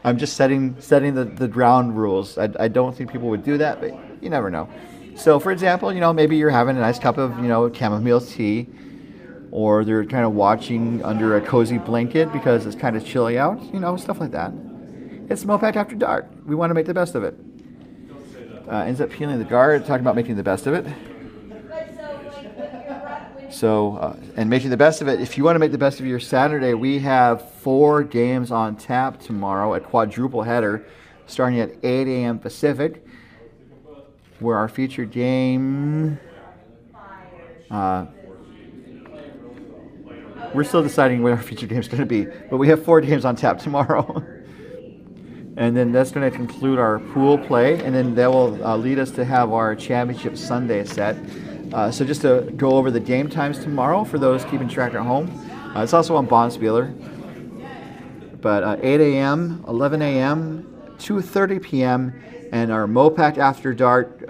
I'm just setting the ground rules. I don't think people would do that, but you never know. So, for example, maybe you're having a nice cup of, chamomile tea, or they're kind of watching under a cozy blanket because it's kind of chilly out, stuff like that. It's MoPac After Dark. We want to make the best of it. Ends up peeling the guard, talking about making the best of it. So, and making the best of it, if you want to make the best of your Saturday, we have 4 games on tap tomorrow, a quadruple header, starting at 8 a.m. Pacific, where our featured game We're still deciding what our featured game is going to be, but we have 4 games on tap tomorrow. And then that's going to conclude our pool play, and then that will lead us to have our Championship Sunday set. So just to go over the game times tomorrow for those keeping track at home. It's also on Bonspieler. But 8 a.m., 11 a.m., 2:30 p.m., and our MoPac After Dark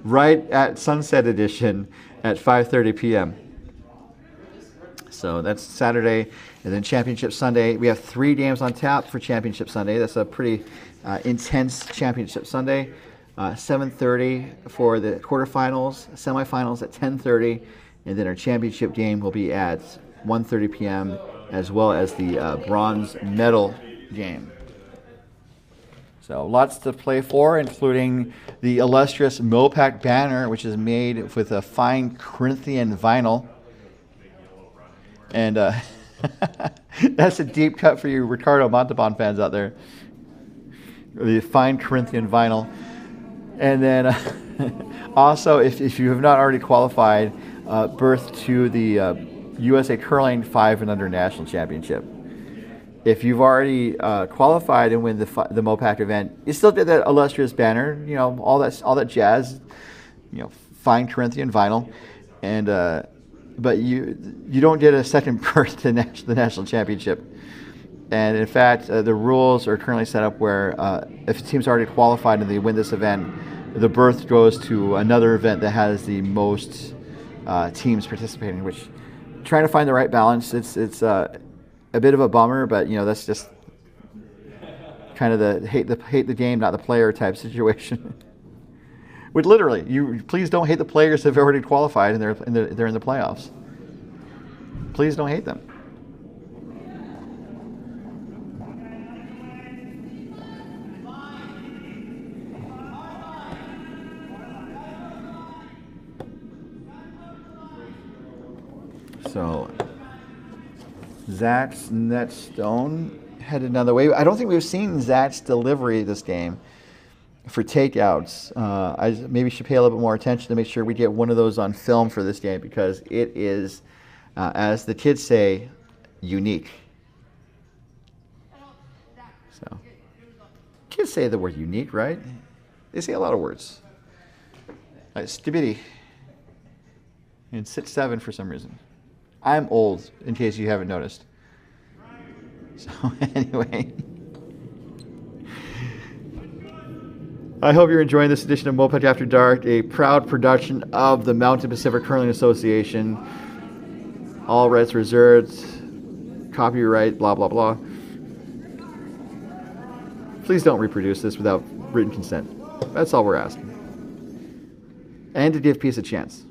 right at Sunset Edition at 5:30 p.m. So that's Saturday, and then Championship Sunday. We have 3 games on tap for Championship Sunday. That's a pretty intense Championship Sunday. 7:30 for the quarterfinals, semifinals at 10:30, and then our championship game will be at 1:30 p.m. as well as the bronze medal game. So lots to play for, including the illustrious MoPac banner, which is made with a fine Corinthian vinyl. And that's a deep cut for you Ricardo Montalban fans out there. The fine Corinthian vinyl. And then also, if you have not already qualified, berth to the USA Curling 5 and Under National Championship. If you've already qualified and win the MoPac event, you still get that illustrious banner, you know, all that jazz, you know, fine Corinthian vinyl, and but you don't get a second berth to the national championship. And in fact, the rules are currently set up where if a team's already qualified and they win this event, the berth goes to another event that has the most teams participating. Which, trying to find the right balance, it's a bit of a bummer, but you know, that's just kind of the hate the game, not the player type situation. Which literally, you please don't hate the players that have already qualified and they're in the playoffs. Please don't hate them. So Zach's net stone headed another way. I don't think we've seen Zach's delivery this game for takeouts. I maybe should pay a little bit more attention to make sure we get one of those on film for this game, because it is, as the kids say, unique. So, kids say the word unique, right? They say a lot of words. Skibidi. And 6'7" for some reason. I'm old, in case you haven't noticed. So anyway, I hope you're enjoying this edition of MoPac After Dark, a proud production of the Mountain Pacific Curling Association. All rights reserved, copyright, blah, blah, blah. Please don't reproduce this without written consent. That's all we're asking. And to give peace a chance.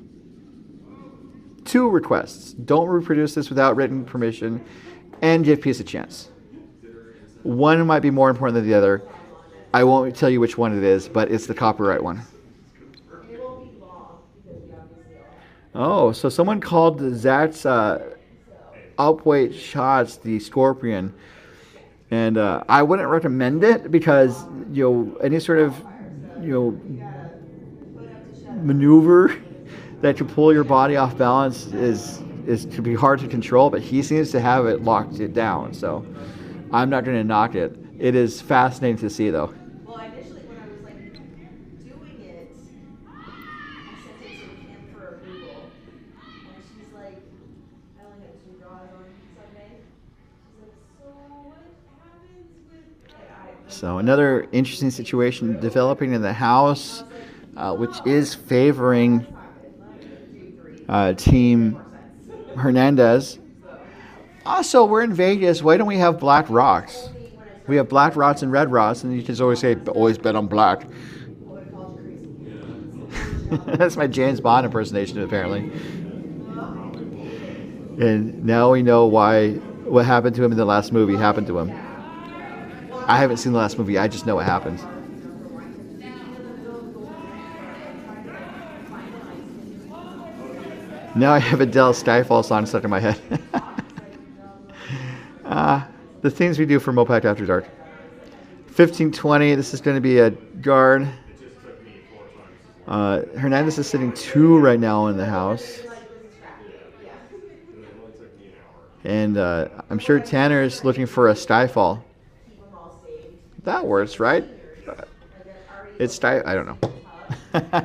2 requests. Don't reproduce this without written permission, and give peace a chance. One might be more important than the other. I won't tell you which one it is, but it's the copyright one. Oh, so someone called Zach's upweight shots the Scorpion, and I wouldn't recommend it because, you know, any sort of, you know, maneuver that can pull your body off balance is can be hard to control, but he seems to have it locked it down. So I'm not going to knock it. It is fascinating to see, though. Well, initially when I was like doing it, I sent it to Kim for approval, and she's like, I only had 2 draws on Sunday. She's like, so what happens with? So another interesting situation developing in the house, which is favoring Team Hernandez. Also, we're in Vegas. Why don't we have black rocks? We have black rocks and red rocks, and you can always say, always bet on black. That's my James Bond impersonation, apparently. And now we know why what happened to him in the last movie happened to him. I haven't seen the last movie. I just know what happened. Now I have Adele's Skyfall song stuck in my head. The things we do for MoPac After Dark. 15-20. This is going to be a guard. Hernandez is sitting 2 right now in the house. And I'm sure Tanner's looking for a Skyfall. keep them all saved. That works, right? Like I already It's I don't know. and I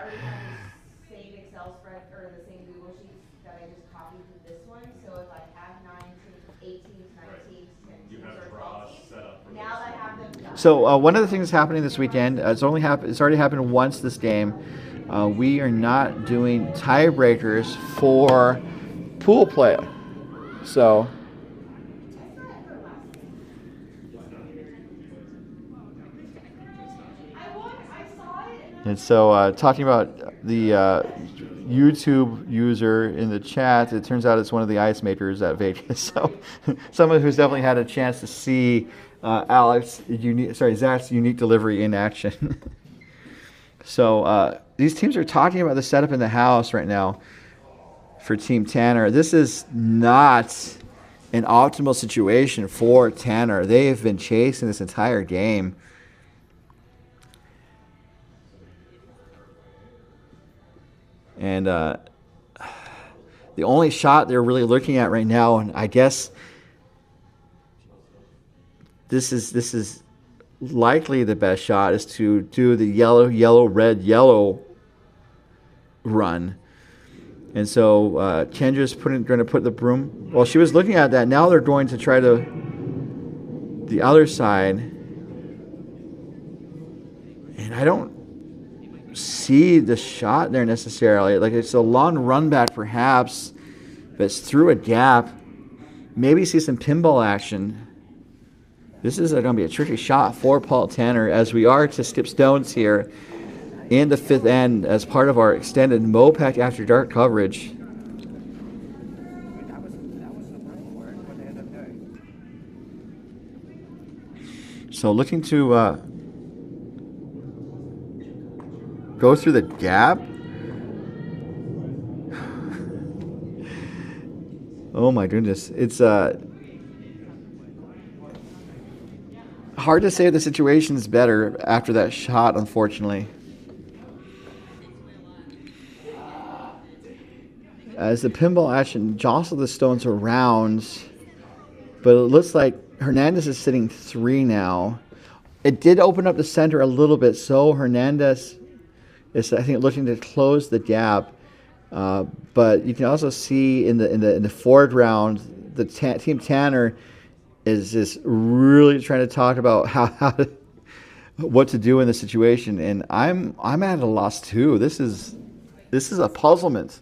already have the same Excel spread or the same Google sheets that I just copied to this one. So if I have 9 to 18 to 19 to 10 or 12 teams, now that I have them done. So one of the things happening this weekend, it's already happened once this game. We are not doing tiebreakers for pool play. So and so talking about the YouTube user in the chat, it turns out it's one of the ice makers at Vegas. So someone who's definitely had a chance to see Zach's unique delivery in action. So these teams are talking about the setup in the house right now for Team Tanner. This is not an optimal situation for Tanner. They have been chasing this entire game. And the only shot they're really looking at right now, and I guess this is likely the best shot, is to do the yellow, yellow, red, yellow run. And so Kendra's going to put the broom. Well, she was looking at that. Now they're going to try the other side. And I don't see the shot there necessarily. Like, it's a long run back perhaps, but it's through a gap. Maybe see some pinball action. This is going to be a tricky shot for Paul Tanner, as we are to skip stones here in the fifth end as part of our extended MoPac After Dark coverage. So looking to go through the gap. Oh my goodness. It's hard to say if the situation is better after that shot, unfortunately. As the pinball action jostled the stones around, but it looks like Hernandez is sitting 3 now. It did open up the center a little bit, so Hernandez is, I think, looking to close the gap. But you can also see in the foreground, the Team Tanner is just really trying to talk about what to do in the situation, and I'm at a loss too. This is a puzzlement.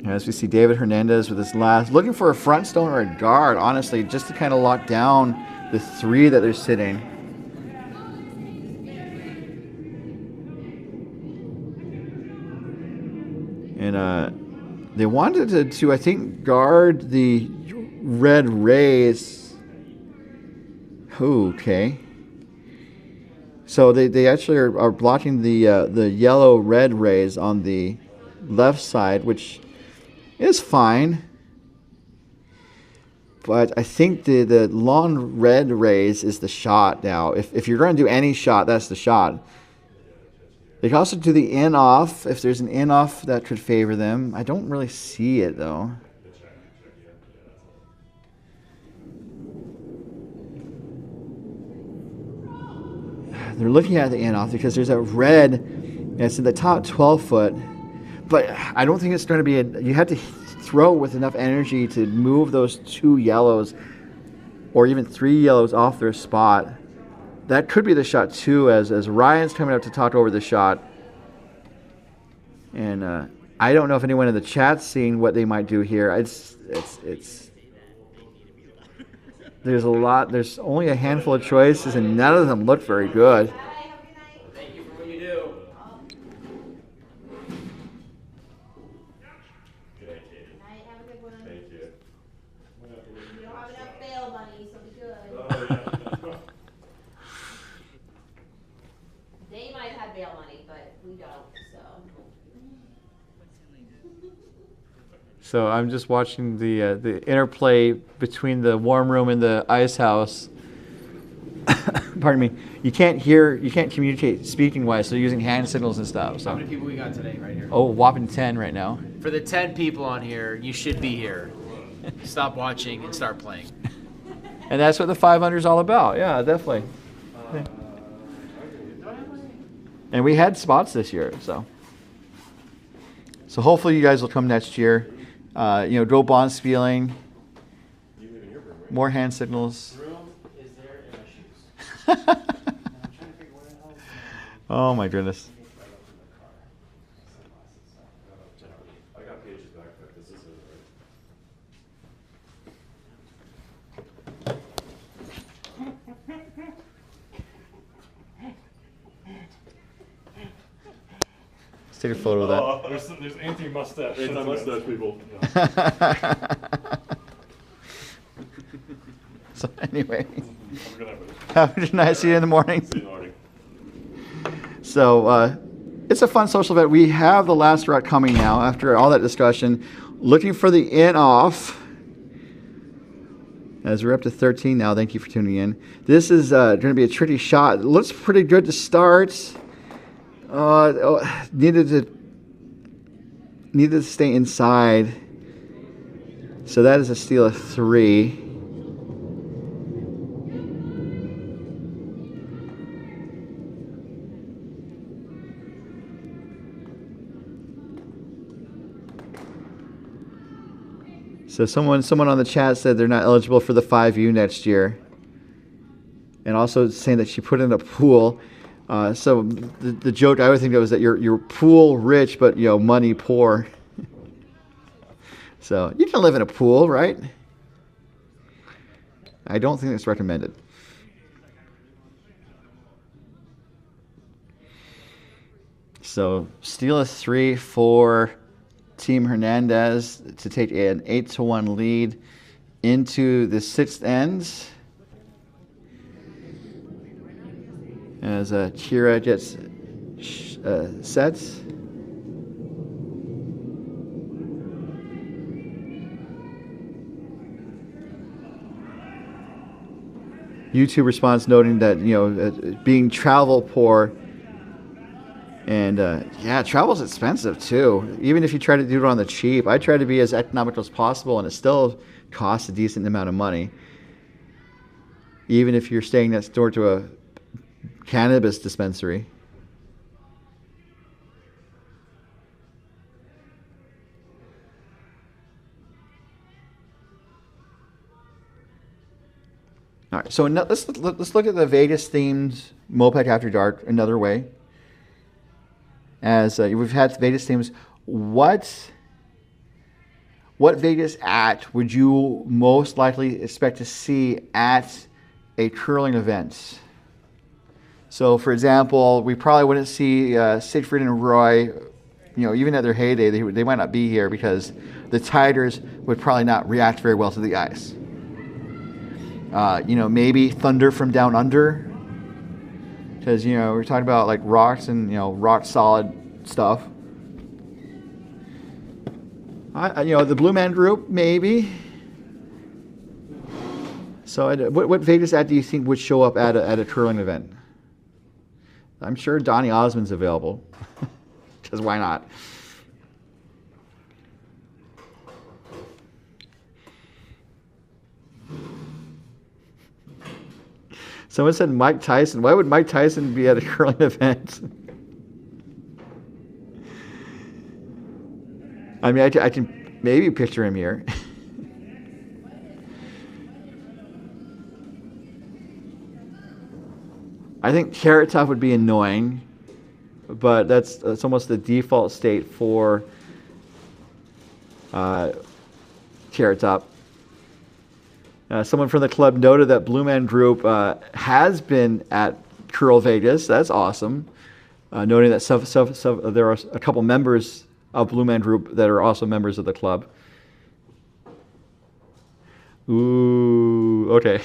As we see David Hernandez with his last, looking for a front stone or a guard, honestly, just to kind of lock down the 3 that they're sitting. And they wanted to I think, guard the red rays. Okay. So they actually are blocking the yellow-red rays on the left side, which is fine, but I think the long red rays is the shot now. If you're going to do any shot, that's the shot. They can also do the in-off. If there's an in-off, that could favor them. I don't really see it, though. They're looking at the in-off because there's a red, and it's in the top 12-foot. But I don't think it's going to be you have to throw with enough energy to move those 2 yellows or even 3 yellows off their spot. That could be the shot too, as Ryan's coming up to talk over the shot. And I don't know if anyone in the chat's seeing what they might do here. It's there's only a handful of choices, and none of them look very good. Thank you for what you do. Have a good one. Thank you. You don't have enough bail money, so be good. They might have bail money, but we don't, so. So I'm just watching the interplay between the warm room and the ice house pardon me, you can't communicate speaking wise, so you're using hand signals and stuff. So. How many people we got today right here? Oh, whopping 10 right now. For the 10 people on here, you should be here. Stop watching and start playing. And that's what the 500 is all about. Yeah, definitely. Yeah. And we had spots this year, so hopefully you guys will come next year. Go Bonspieling, more hand signals. Oh my goodness. Let's take a photo of that. There's anti-mustache. Anti-mustache people. So anyway, have a good night. See you in the morning. See you in the morning. So it's a fun social event. We have the last route coming now after all that discussion. Looking for the in off. As we're up to 13 now. Thank you for tuning in. This is going to be a tricky shot. It looks pretty good to start. Needed to stay inside. So that is a steal of 3. So someone on the chat said they're not eligible for the 5U next year. And also saying that she put in a pool. So the joke I would think of is that you're pool rich, but money poor. So you can live in a pool, right? I don't think it's recommended. So steal a 3 for Team Hernandez to take an 8-1 lead into the 6th ends. As Kira gets sets. YouTube response noting that being travel poor, and travel's expensive too. Even if you try to do it on the cheap, I try to be as economical as possible, and it still costs a decent amount of money. Even if you're staying next door to a cannabis dispensary. All right, so let's look at the Vegas themed MoPac After Dark another way. As we've had Vegas themes, what Vegas at would you most likely expect to see at a curling event? So, for example, we probably wouldn't see Siegfried and Roy, even at their heyday, they might not be here because the Tigers would probably not react very well to the ice. Maybe Thunder from Down Under, because, we're talking about like rocks and, rock solid stuff. The Blue Man Group, maybe. So, what Vegas ad do you think would show up at a curling event? I'm sure Donny Osmond's available, because why not? Someone said Mike Tyson. Why would Mike Tyson be at a curling event? I mean, I can maybe picture him here. I think Carrot Top would be annoying, but that's almost the default state for Carrot Top. Someone from the club noted that Blue Man Group has been at CurlVegas. That's awesome. Noting that there are a couple members of Blue Man Group that are also members of the club. Ooh, okay.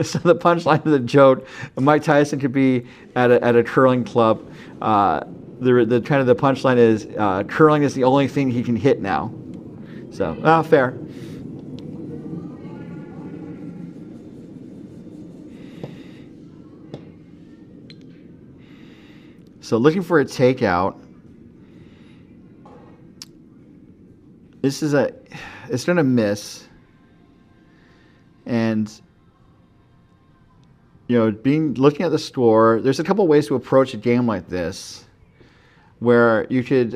So the punchline of the joke, Mike Tyson could be at a curling club. The kind of the punchline is curling is the only thing he can hit now. So fair. So looking for a takeout. It's going to miss. And, looking at the score, there's a couple ways to approach a game like this where you could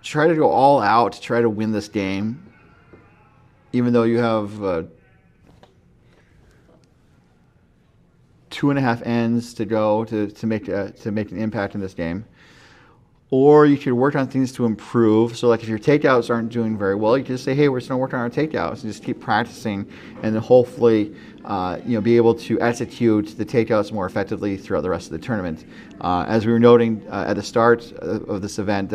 try to go all out to try to win this game, even though you have 2.5 ends to go to make an impact in this game. Or you could work on things to improve. So like if your takeouts aren't doing very well, you can just say, hey, we're just going to work on our takeouts and just keep practicing, and then hopefully be able to execute the takeouts more effectively throughout the rest of the tournament. As we were noting at the start of this event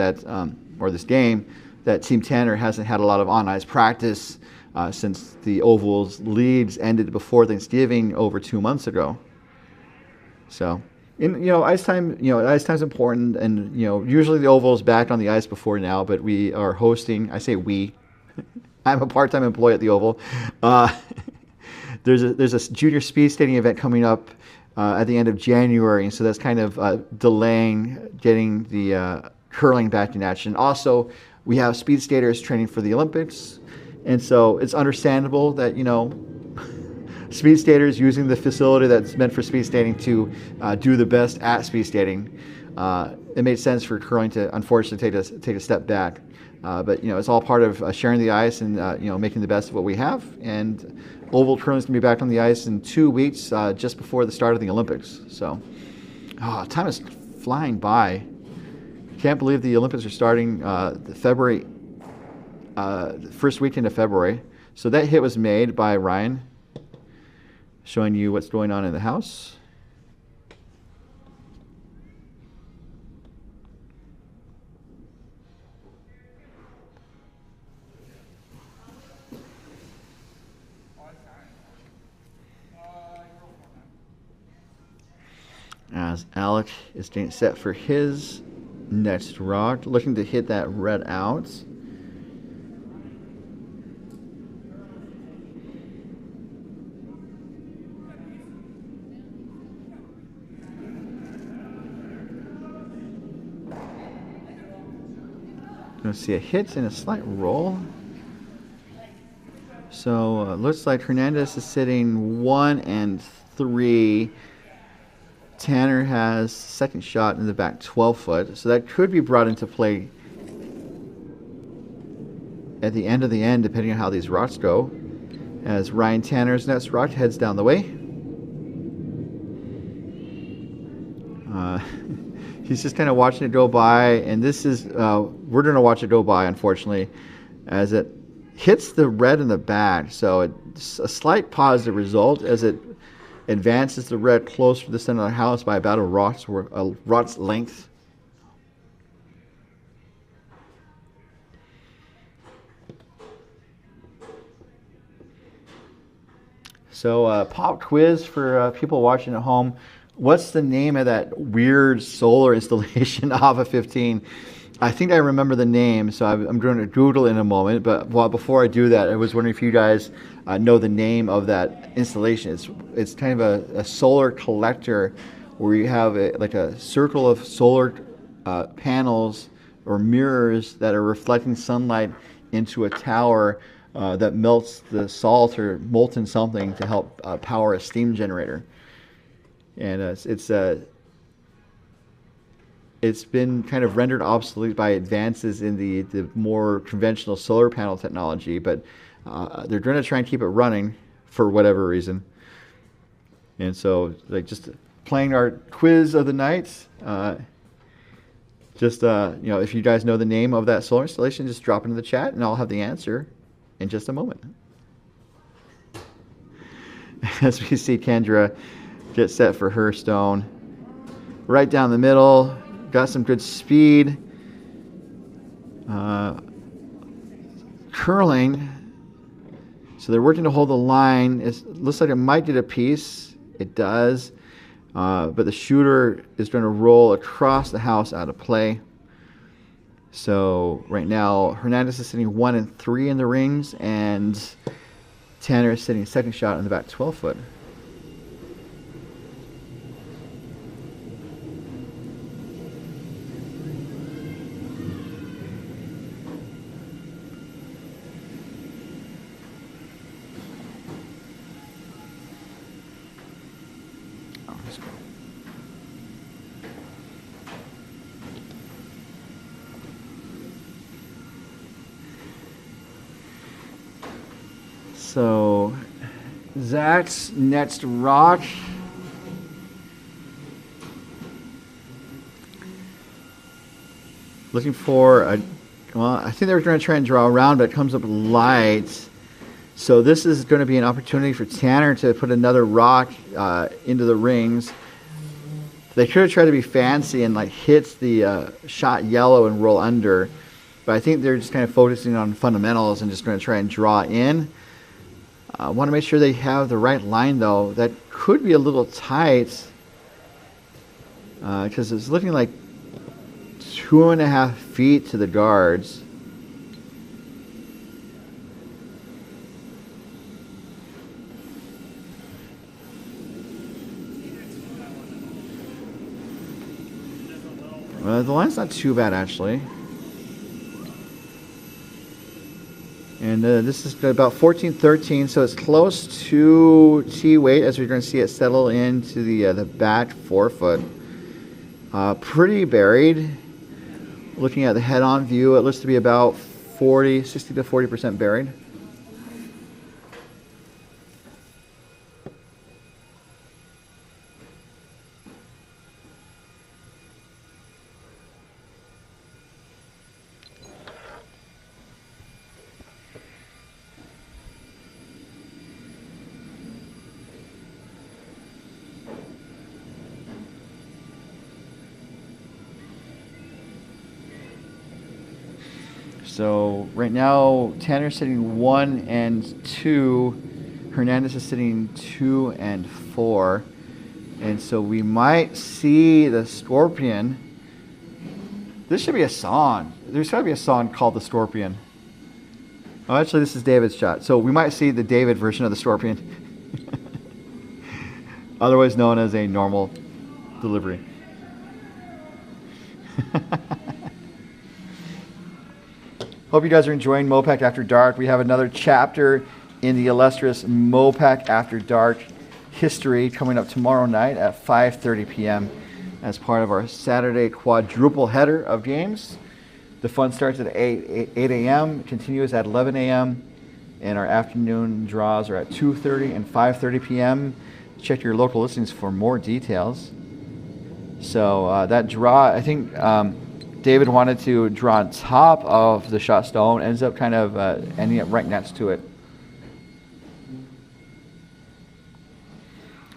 or this game, that Team Tanner hasn't had a lot of on-ice practice since the Oval's leagues ended before Thanksgiving over 2 months ago. So, ice time. Ice time's important, and usually the Oval is back on the ice before now. But we are hosting. I say we. I'm a part-time employee at the Oval. There's a junior speed skating event coming up at the end of January, and so that's kind of delaying getting the curling back in action. Also, we have speed skaters training for the Olympics, and so it's understandable that speed skaters using the facility that's meant for speed skating to do the best at speed skating. It made sense for curling to unfortunately take a step back, but it's all part of sharing the ice and making the best of what we have. And Oval curling is going to be back on the ice in 2 weeks, just before the start of the Olympics. So, time is flying by. Can't believe the Olympics are starting February, first weekend of February. So that hit was made by Ryan, showing you what's going on in the house. As Alec is getting set for his next rock, looking to hit that red out. Going to see a hit and a slight roll. So looks like Hernandez is sitting 1 and 3. Tanner has second shot in the back 12 foot, so that could be brought into play at the end of the end, depending on how these rocks go, as Ryan Tanner's next rock heads down the way. He's just kind of watching it go by, and this is we're going to watch it go by, unfortunately, as it hits the red in the back. So it's a slight positive result as it advances the red closer to the center of the house by about a rock's length. So pop quiz for people watching at home. What's the name of that weird solar installation off of 15? I think I remember the name, so I'm going to Google in a moment. But before I do that, I was wondering if you guys know the name of that installation. It's kind of a solar collector where you have like a circle of solar panels or mirrors that are reflecting sunlight into a tower that melts the salt or molten something to help power a steam generator. And it's been kind of rendered obsolete by advances in the more conventional solar panel technology, but they're going to try and keep it running for whatever reason. And so, like, just playing our quiz of the night. If you guys know the name of that solar installation, just drop it in the chat, and I'll have the answer in just a moment. As we see Kendra get set for her stone, right down the middle. Got some good speed. Curling. So they're working to hold the line. It looks like it might get a piece. It does. But the shooter is going to roll across the house out of play. So right now, Hernandez is sitting 1 and 3 in the rings, and Tanner is sitting second shot in the back 12 foot. So Zach's next rock. Looking for a, well, I think they were going to try and draw around, but it comes up light. So this is going to be an opportunity for Tanner to put another rock into the rings. They could have tried to be fancy and like hit the shot yellow and roll under, but I think they're just kind of focusing on fundamentals and just going to try and draw in. I want to make sure they have the right line though. That could be a little tight because it's looking like 2.5 feet to the guards. The line's not too bad actually. And this is about 14-13, so it's close to T-weight as we're going to see it settle into the back forefoot. Pretty buried. Looking at the head-on view, it looks to be about 60 to 40% buried. So right now, Tanner's sitting 1 and 2. Hernandez is sitting 2 and 4. And so we might see the Scorpion. This should be a song. There's got to be a song called The Scorpion. Oh, actually, this is David's shot. So we might see the David version of the Scorpion. Otherwise known as a normal delivery. Hope you guys are enjoying MoPac After Dark. We have another chapter in the illustrious MoPac After Dark history coming up tomorrow night at 5:30 p.m. as part of our Saturday quadruple header of games. The fun starts at 8 a.m., continues at 11 a.m., and our afternoon draws are at 2:30 and 5:30 p.m. Check your local listings for more details. So that draw, I think David wanted to draw on top of the shot stone, ends up kind of ending up right next to it.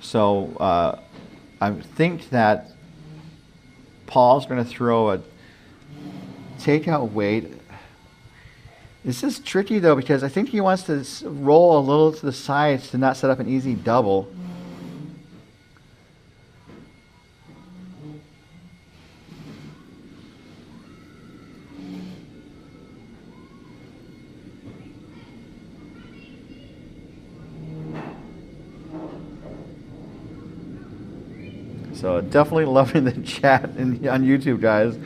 So I think that Paul's going to throw a takeout weight. This is tricky though because I think he wants to roll a little to the sides to not set up an easy double. So definitely loving the chat on YouTube, guys.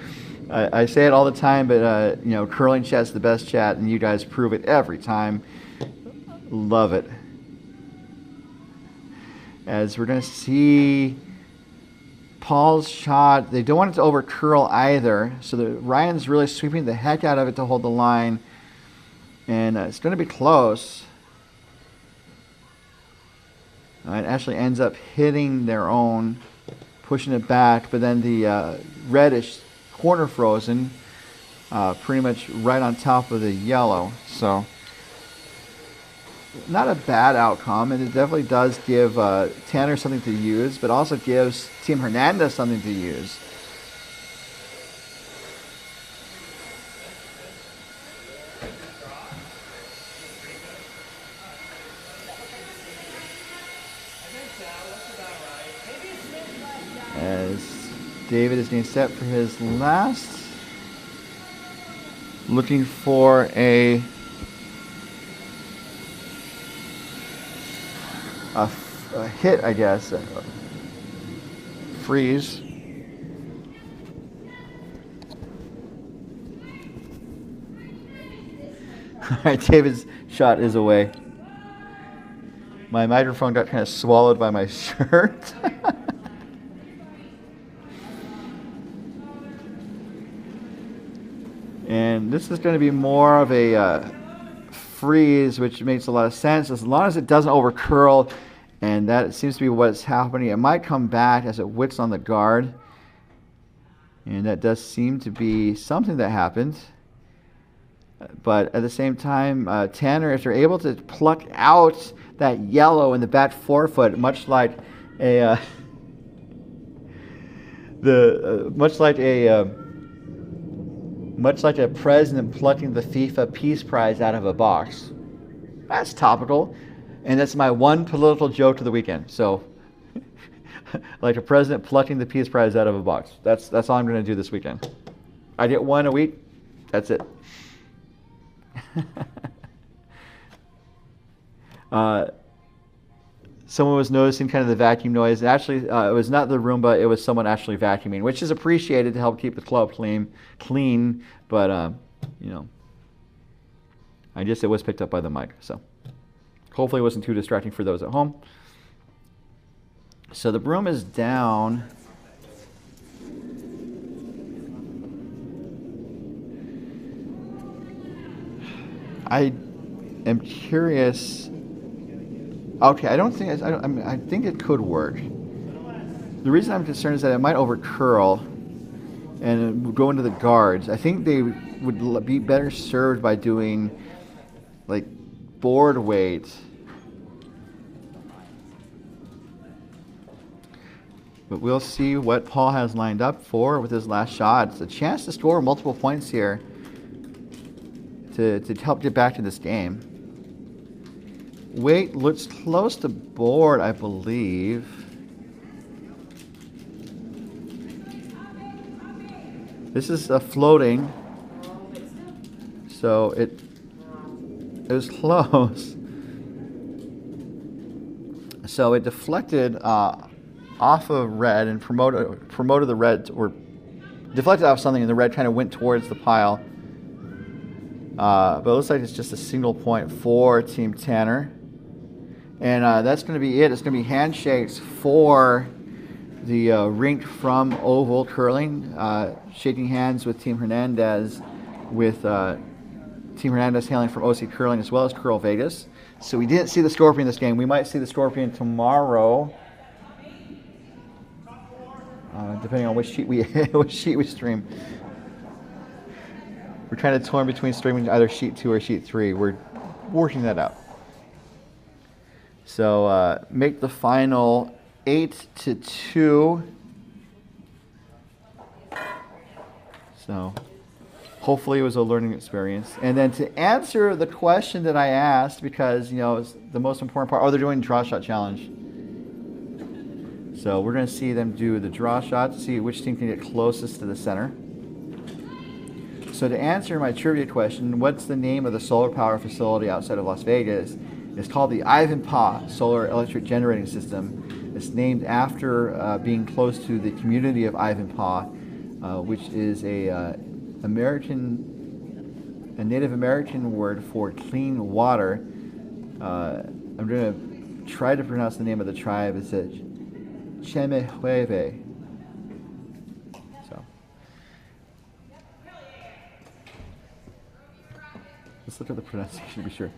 I say it all the time, but you know, curling chat's the best chat, and you guys prove it every time. Love it. As we're going to see Paul's shot, they don't want it to over curl either, so Ryan's really sweeping the heck out of it to hold the line, and it's going to be close. It actually ends up hitting their own, pushing it back, but then the reddish corner frozen pretty much right on top of the yellow. So not a bad outcome, and it definitely does give Tanner something to use, but also gives Team Hernandez something to use. As David is getting set for his last, looking for a hit, I guess. Freeze. All right, David's shot is away. My microphone got kind of swallowed by my shirt. And this is going to be more of a freeze, which makes a lot of sense as long as it doesn't over curl, and that seems to be what's happening. It might come back as it whips on the guard, and that does seem to be something that happened. But at the same time, Tanner, if they're able to pluck out that yellow in the back forefoot, much like a president plucking the FIFA Peace Prize out of a box. That's topical, and that's my one political joke of the weekend. So, like a president plucking the Peace Prize out of a box. That's all I'm going to do this weekend. I get one a week. That's it. Someone was noticing kind of the vacuum noise. Actually, it was not the Roomba. It was someone actually vacuuming, which is appreciated to help keep the club clean. But, you know, I guess it was picked up by the mic. So hopefully it wasn't too distracting for those at home. So the broom is down. I am curious. Okay, I think it could work. The reason I'm concerned is that it might over curl and go into the guards. I think they would be better served by doing like board weight. But we'll see what Paul has lined up for with his last shot. It's a chance to score multiple points here to help get back to this game. Weight looks close to board, I believe. This is floating, so it was close. So it deflected off of red and promoted the red, or deflected off something, and the red kind of went towards the pile. But it looks like it's just a single point for Team Tanner. And that's going to be it. It's going to be handshakes for the rink from Oval Curling. Shaking hands with Team Hernandez, with Team Hernandez hailing from OC Curling as well as CurlVegas. So we didn't see the Scorpion this game. We might see the Scorpion tomorrow, depending on which sheet we stream. We're kind of torn between streaming either sheet 2 or sheet 3. We're working that out. So make the final 8-2. So hopefully it was a learning experience. And then to answer the question that I asked, because you know it's the most important part. Oh, they're doing draw shot challenge. So we're going to see them do the draw shot to see which team can get closest to the center. So to answer my trivia question, what's the name of the solar power facility outside of Las Vegas? It's called the Ivanpah Solar Electric Generating System. It's named after being close to the community of Ivanpah, which is a Native American word for clean water. I'm going to try to pronounce the name of the tribe. It's a Chemehueve. So let's look at the pronunciation to be sure.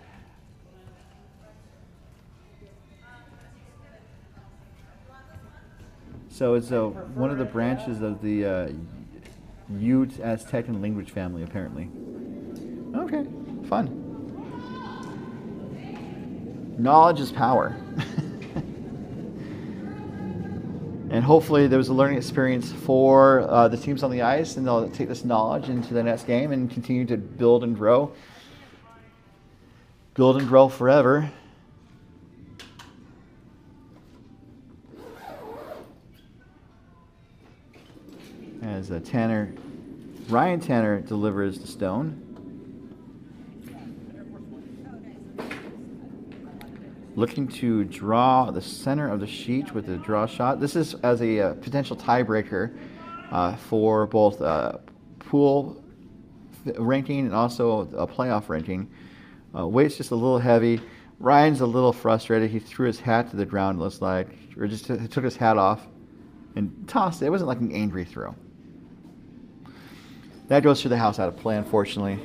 So it's one of the branches of the Ute Aztecan language family, apparently. Okay, fun. Knowledge is power. And hopefully there was a learning experience for the teams on the ice, and they'll take this knowledge into the next game and continue to build and grow. Build and grow forever. As Ryan Tanner delivers the stone. Looking to draw the center of the sheet with the draw shot. This is as a potential tiebreaker for both pool ranking and also a playoff ranking. Weight's just a little heavy. Ryan's a little frustrated. He threw his hat to the ground, it looks like, or just took his hat off and tossed it. It wasn't like an angry throw. That goes through the house out of play, unfortunately.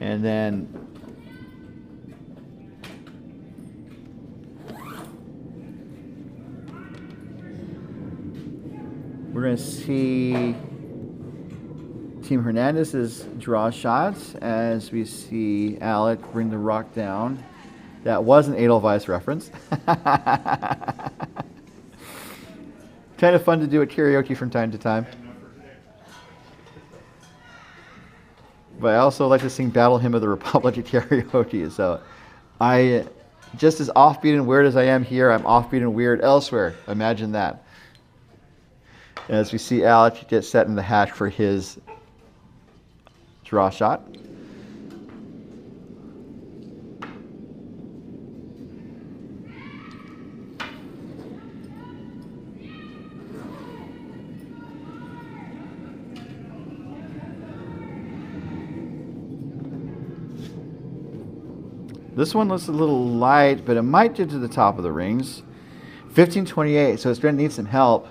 And then we're going to see Team Hernandez's draw shots as we see Alec bring the rock down. That was an Edelweiss reference. Kind of fun to do at karaoke from time to time. But I also like to sing Battle Hymn of the Republic at karaoke. So I, just as offbeat and weird as I am here, I'm offbeat and weird elsewhere. Imagine that. As we see Alec get set in the hash for his draw shot. This one looks a little light, but it might get to the top of the rings. 1528, so it's going to need some help.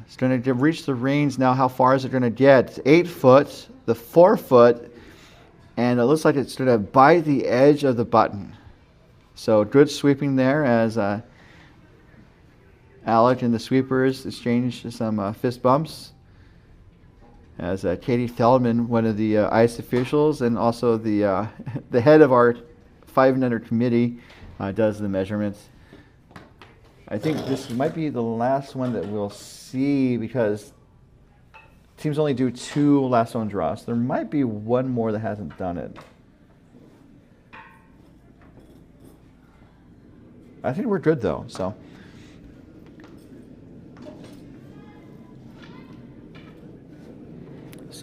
It's going to reach the rings now. How far is it going to get? It's 8 foot, the 4 foot, and it looks like it's going to bite the edge of the button. So good sweeping there as Alec and the sweepers exchange some fist bumps. As Katie Feldman, one of the ICE officials, and also the head of our 5 and under committee, does the measurements. I think this might be the last one that we'll see because teams only do 2 last zone draws. There might be one more that hasn't done it. I think we're good though. So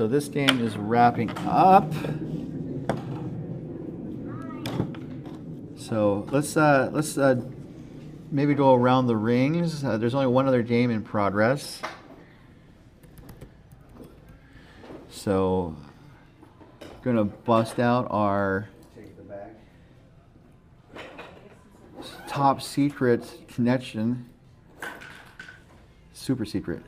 this game is wrapping up. So let's maybe go around the rings. There's only one other game in progress. So gonna bust out our top secret connection. Super secret.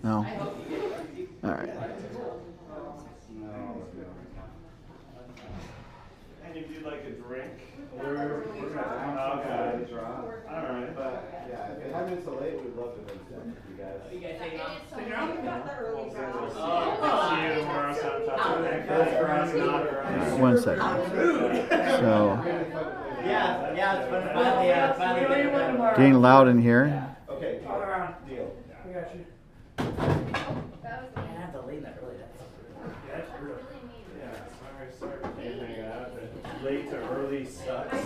No. All right. And if you'd like a drink, we're okay. All right. But yeah, if it happens so late, we'd love to visit you guys. See See you tomorrow sometime. 1 second. So Yeah, it's finally getting loud in here. Okay, deal. We got you. I have to leave that early. That's real. Yeah, sorry for anything that happened. Late to early sucks.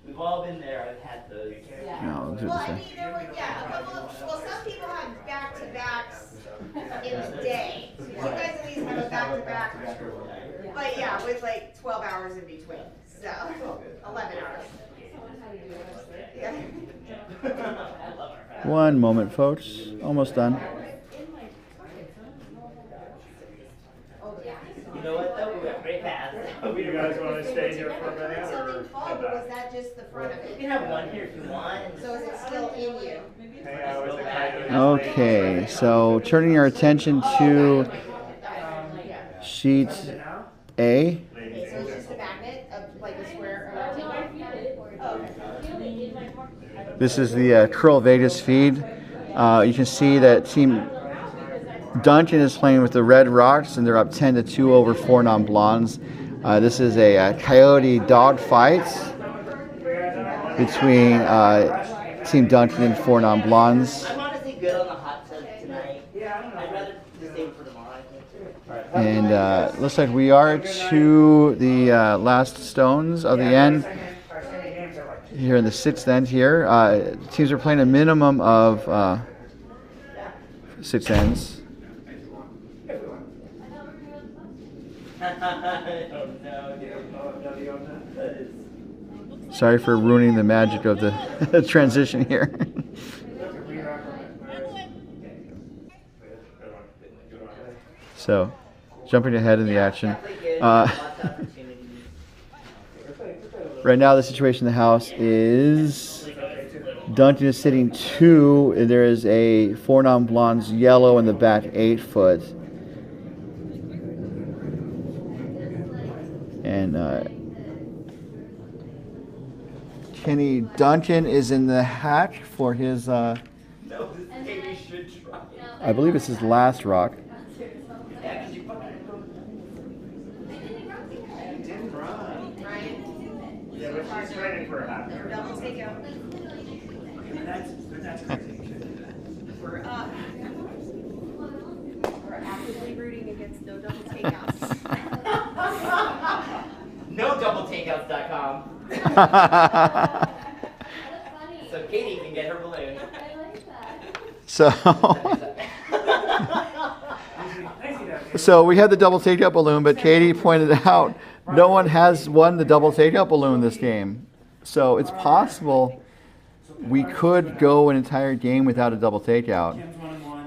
We've all been there. I've had those. No, let's do Well, the I same. mean, there were, yeah, a couple of, well, some people have back-to-backs in the day. So you guys at least have a back-to-back. But yeah, with like 12 hours in between, so 11 hours. Yeah. 1 moment, folks. Almost done. You know what though? We went very fast. You guys want to stay here for a minute? Something fall, or was that just the front of You it? can have one here if you want. So is it still in you? Hang out with the guy. Okay, so turning our attention to sheet A. Okay, so it's just a magnet of like a square around it? Oh. This is the CurlVegas feed. You can see that Team Duncan is playing with the Red Rocks, and they're up 10-2 over 4 non-blondes. This is a coyote dog fight between Team Duncan and 4 non-blondes. I'm honestly good on the hot tub tonight. I'd rather just save for tomorrow, I think. And looks like we are to the last stones of the end. Here in the 6th end here. Teams are playing a minimum of 6 ends. Sorry for ruining the magic of the transition here. So, jumping ahead in the action. Right now, the situation in the house is Dunton is sitting 2. There is a 4 non-blondes yellow in the back 8 foot. And Kenny Duncan is in the hack for his, I believe it's his last rock. She's training for a half. Double takeout. We're actively rooting against no double takeouts. NoDoubleTakeouts.com. So Katie can get her balloon. So we had the double takeout balloon, but Katie pointed out no one has won the double takeout balloon this game. So it's possible we could go an entire game without a double takeout.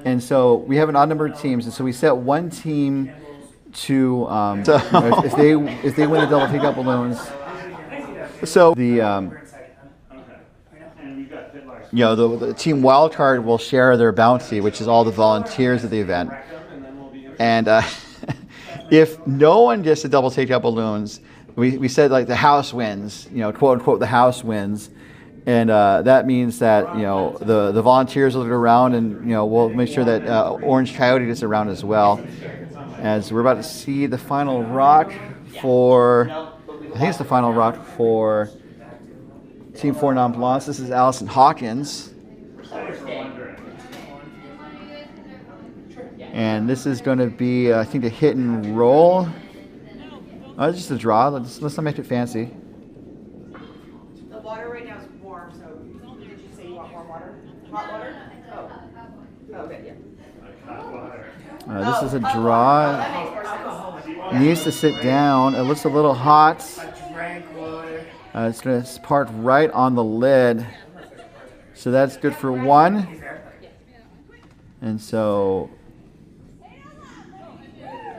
And so we have an odd number of teams, and so we set one team to if they win the double takeout balloons. So the the team wildcard will share their bounty, which is all the volunteers of the event. And if no one gets the double takeout balloons, we said like the house wins, quote unquote the house wins. And that means that the volunteers will look around, and we'll make sure that Orange Coyote is around as well. As we're about to see the final rock for, I think it's the final rock for Team 4 Non-Blondes. This is Allison Hawkins. And this is going to be, I think, a hit and roll. Oh, it's just a draw. Let's not make it fancy. The water right now is warm, so did you say you want warm water? Hot water? Oh. Okay, yeah. This is a draw. That makes more sense. Needs to sit down. It looks a little hot. It's going to park right on the lid. So that's good for 1. And so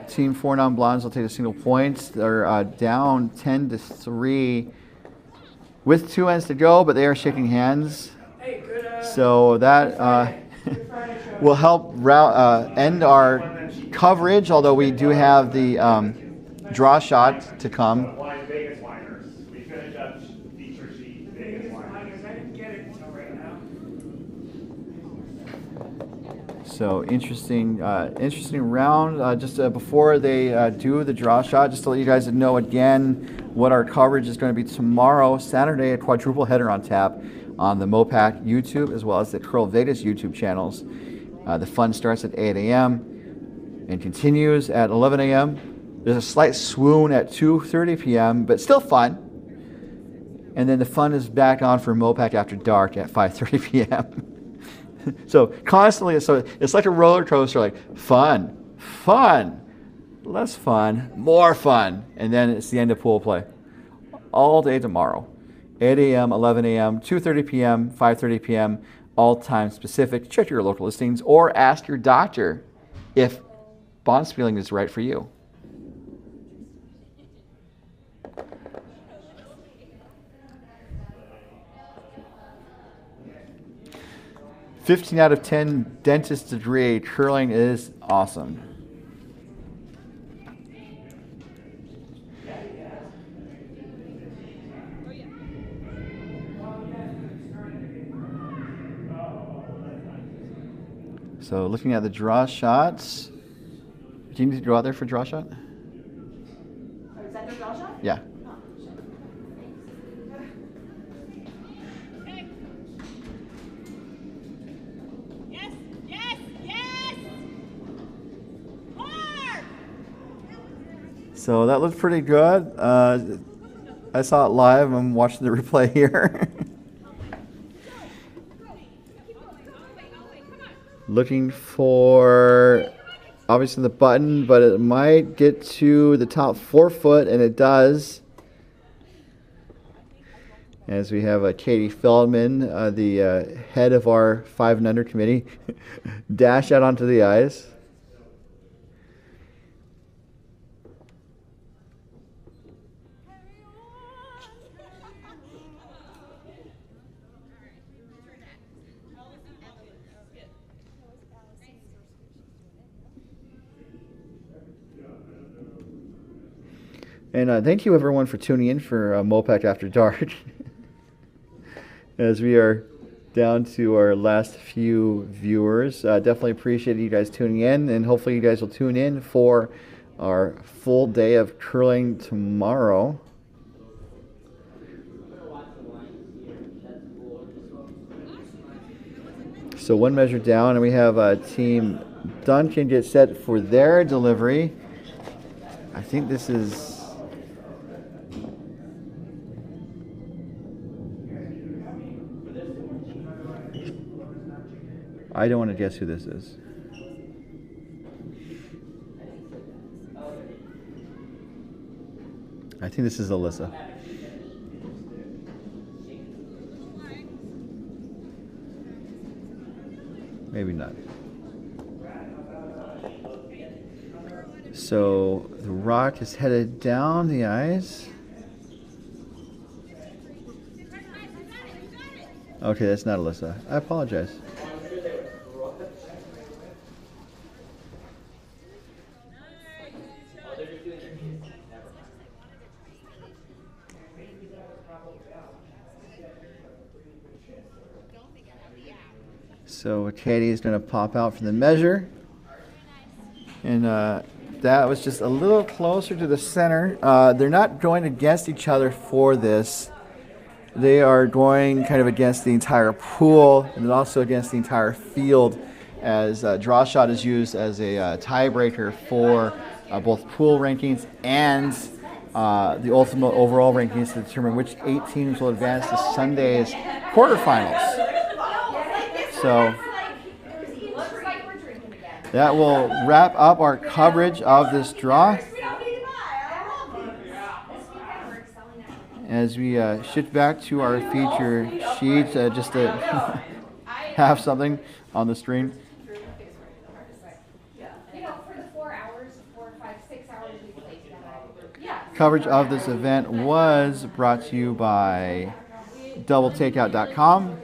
Team 4 Non-Blondes will take a single point. They're down 10-3 with 2 ends to go, but they are shaking hands. So that will help end our coverage, although we do have the draw shot to come. So interesting round. Just before they do the draw shot, just to let you guys know again what our coverage is going to be tomorrow, Saturday, a quadruple header on tap on the MoPac YouTube as well as the CurlVegas YouTube channels. The fun starts at 8 a.m. and continues at 11 a.m. There's a slight swoon at 2:30 p.m., but still fun. And then the fun is back on for MoPac After Dark at 5:30 p.m. So constantly, so it's like a roller coaster, like fun, less fun, more fun, and then it's the end of pool play. All day tomorrow, 8 a.m., 11 a.m., 2:30 p.m., 5:30 p.m., all time specific. Check your local listings or ask your doctor if bond spieling is right for you. $15 out of 10 dentist degree. Curling is awesome. So looking at the draw shots. Do you need to go out there for draw shot? Oh, is that the draw shot? Yeah. So that looked pretty good. I saw it live. I'm watching the replay here. Looking for obviously the button, but it might get to the top 4 foot, and it does. As we have Katie Feldman, the head of our 5 and Under committee, dash out onto the ice. And thank you everyone for tuning in for MoPac After Dark. As we are down to our last few viewers. Definitely appreciate you guys tuning in, and hopefully you guys will tune in for our full day of curling tomorrow. So one measure down, and we have Team Duncan get set for their delivery. I think this is... I don't want to guess who this is. I think this is Alyssa. Maybe not. So the rock is headed down the ice. Okay, that's not Alyssa. I apologize. So Katie is going to pop out for the measure. And that was just a little closer to the center. They're not going against each other for this. They are going kind of against the entire pool and then also against the entire field, as draw shot is used as a tiebreaker for both pool rankings and the ultimate overall rankings to determine which 8 teams will advance to Sunday's quarterfinals. So that will wrap up our coverage of this draw. As we shift back to our feature sheet, just to have something on the screen. Coverage of this event was brought to you by doubletakeout.com,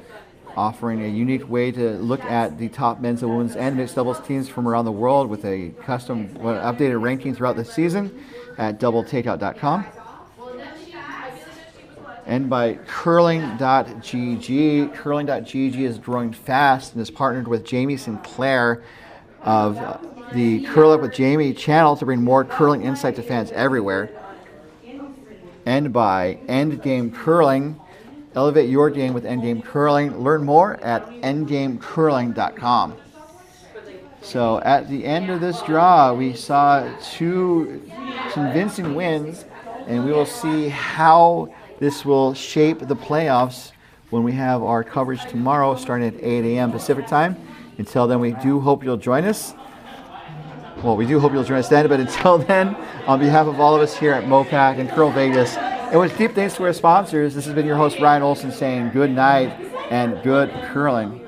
offering a unique way to look at the top men's and women's and mixed doubles teams from around the world with a custom updated ranking throughout the season at doubletakeout.com. And by curling.gg. Curling.gg is growing fast and has partnered with Jamie Sinclair of the Curl Up with Jamie channel to bring more curling insight to fans everywhere. And by Endgame Curling. Elevate your game with Endgame Curling. Learn more at endgamecurling.com. So at the end of this draw, we saw 2 convincing wins, and we will see how this will shape the playoffs when we have our coverage tomorrow starting at 8 a.m. Pacific time. Until then, we do hope you'll join us. Well, we do hope you'll join us then, but until then, on behalf of all of us here at MoPac and CurlVegas, and with deep thanks to our sponsors, this has been your host, Ryan Olson, saying good night and good curling.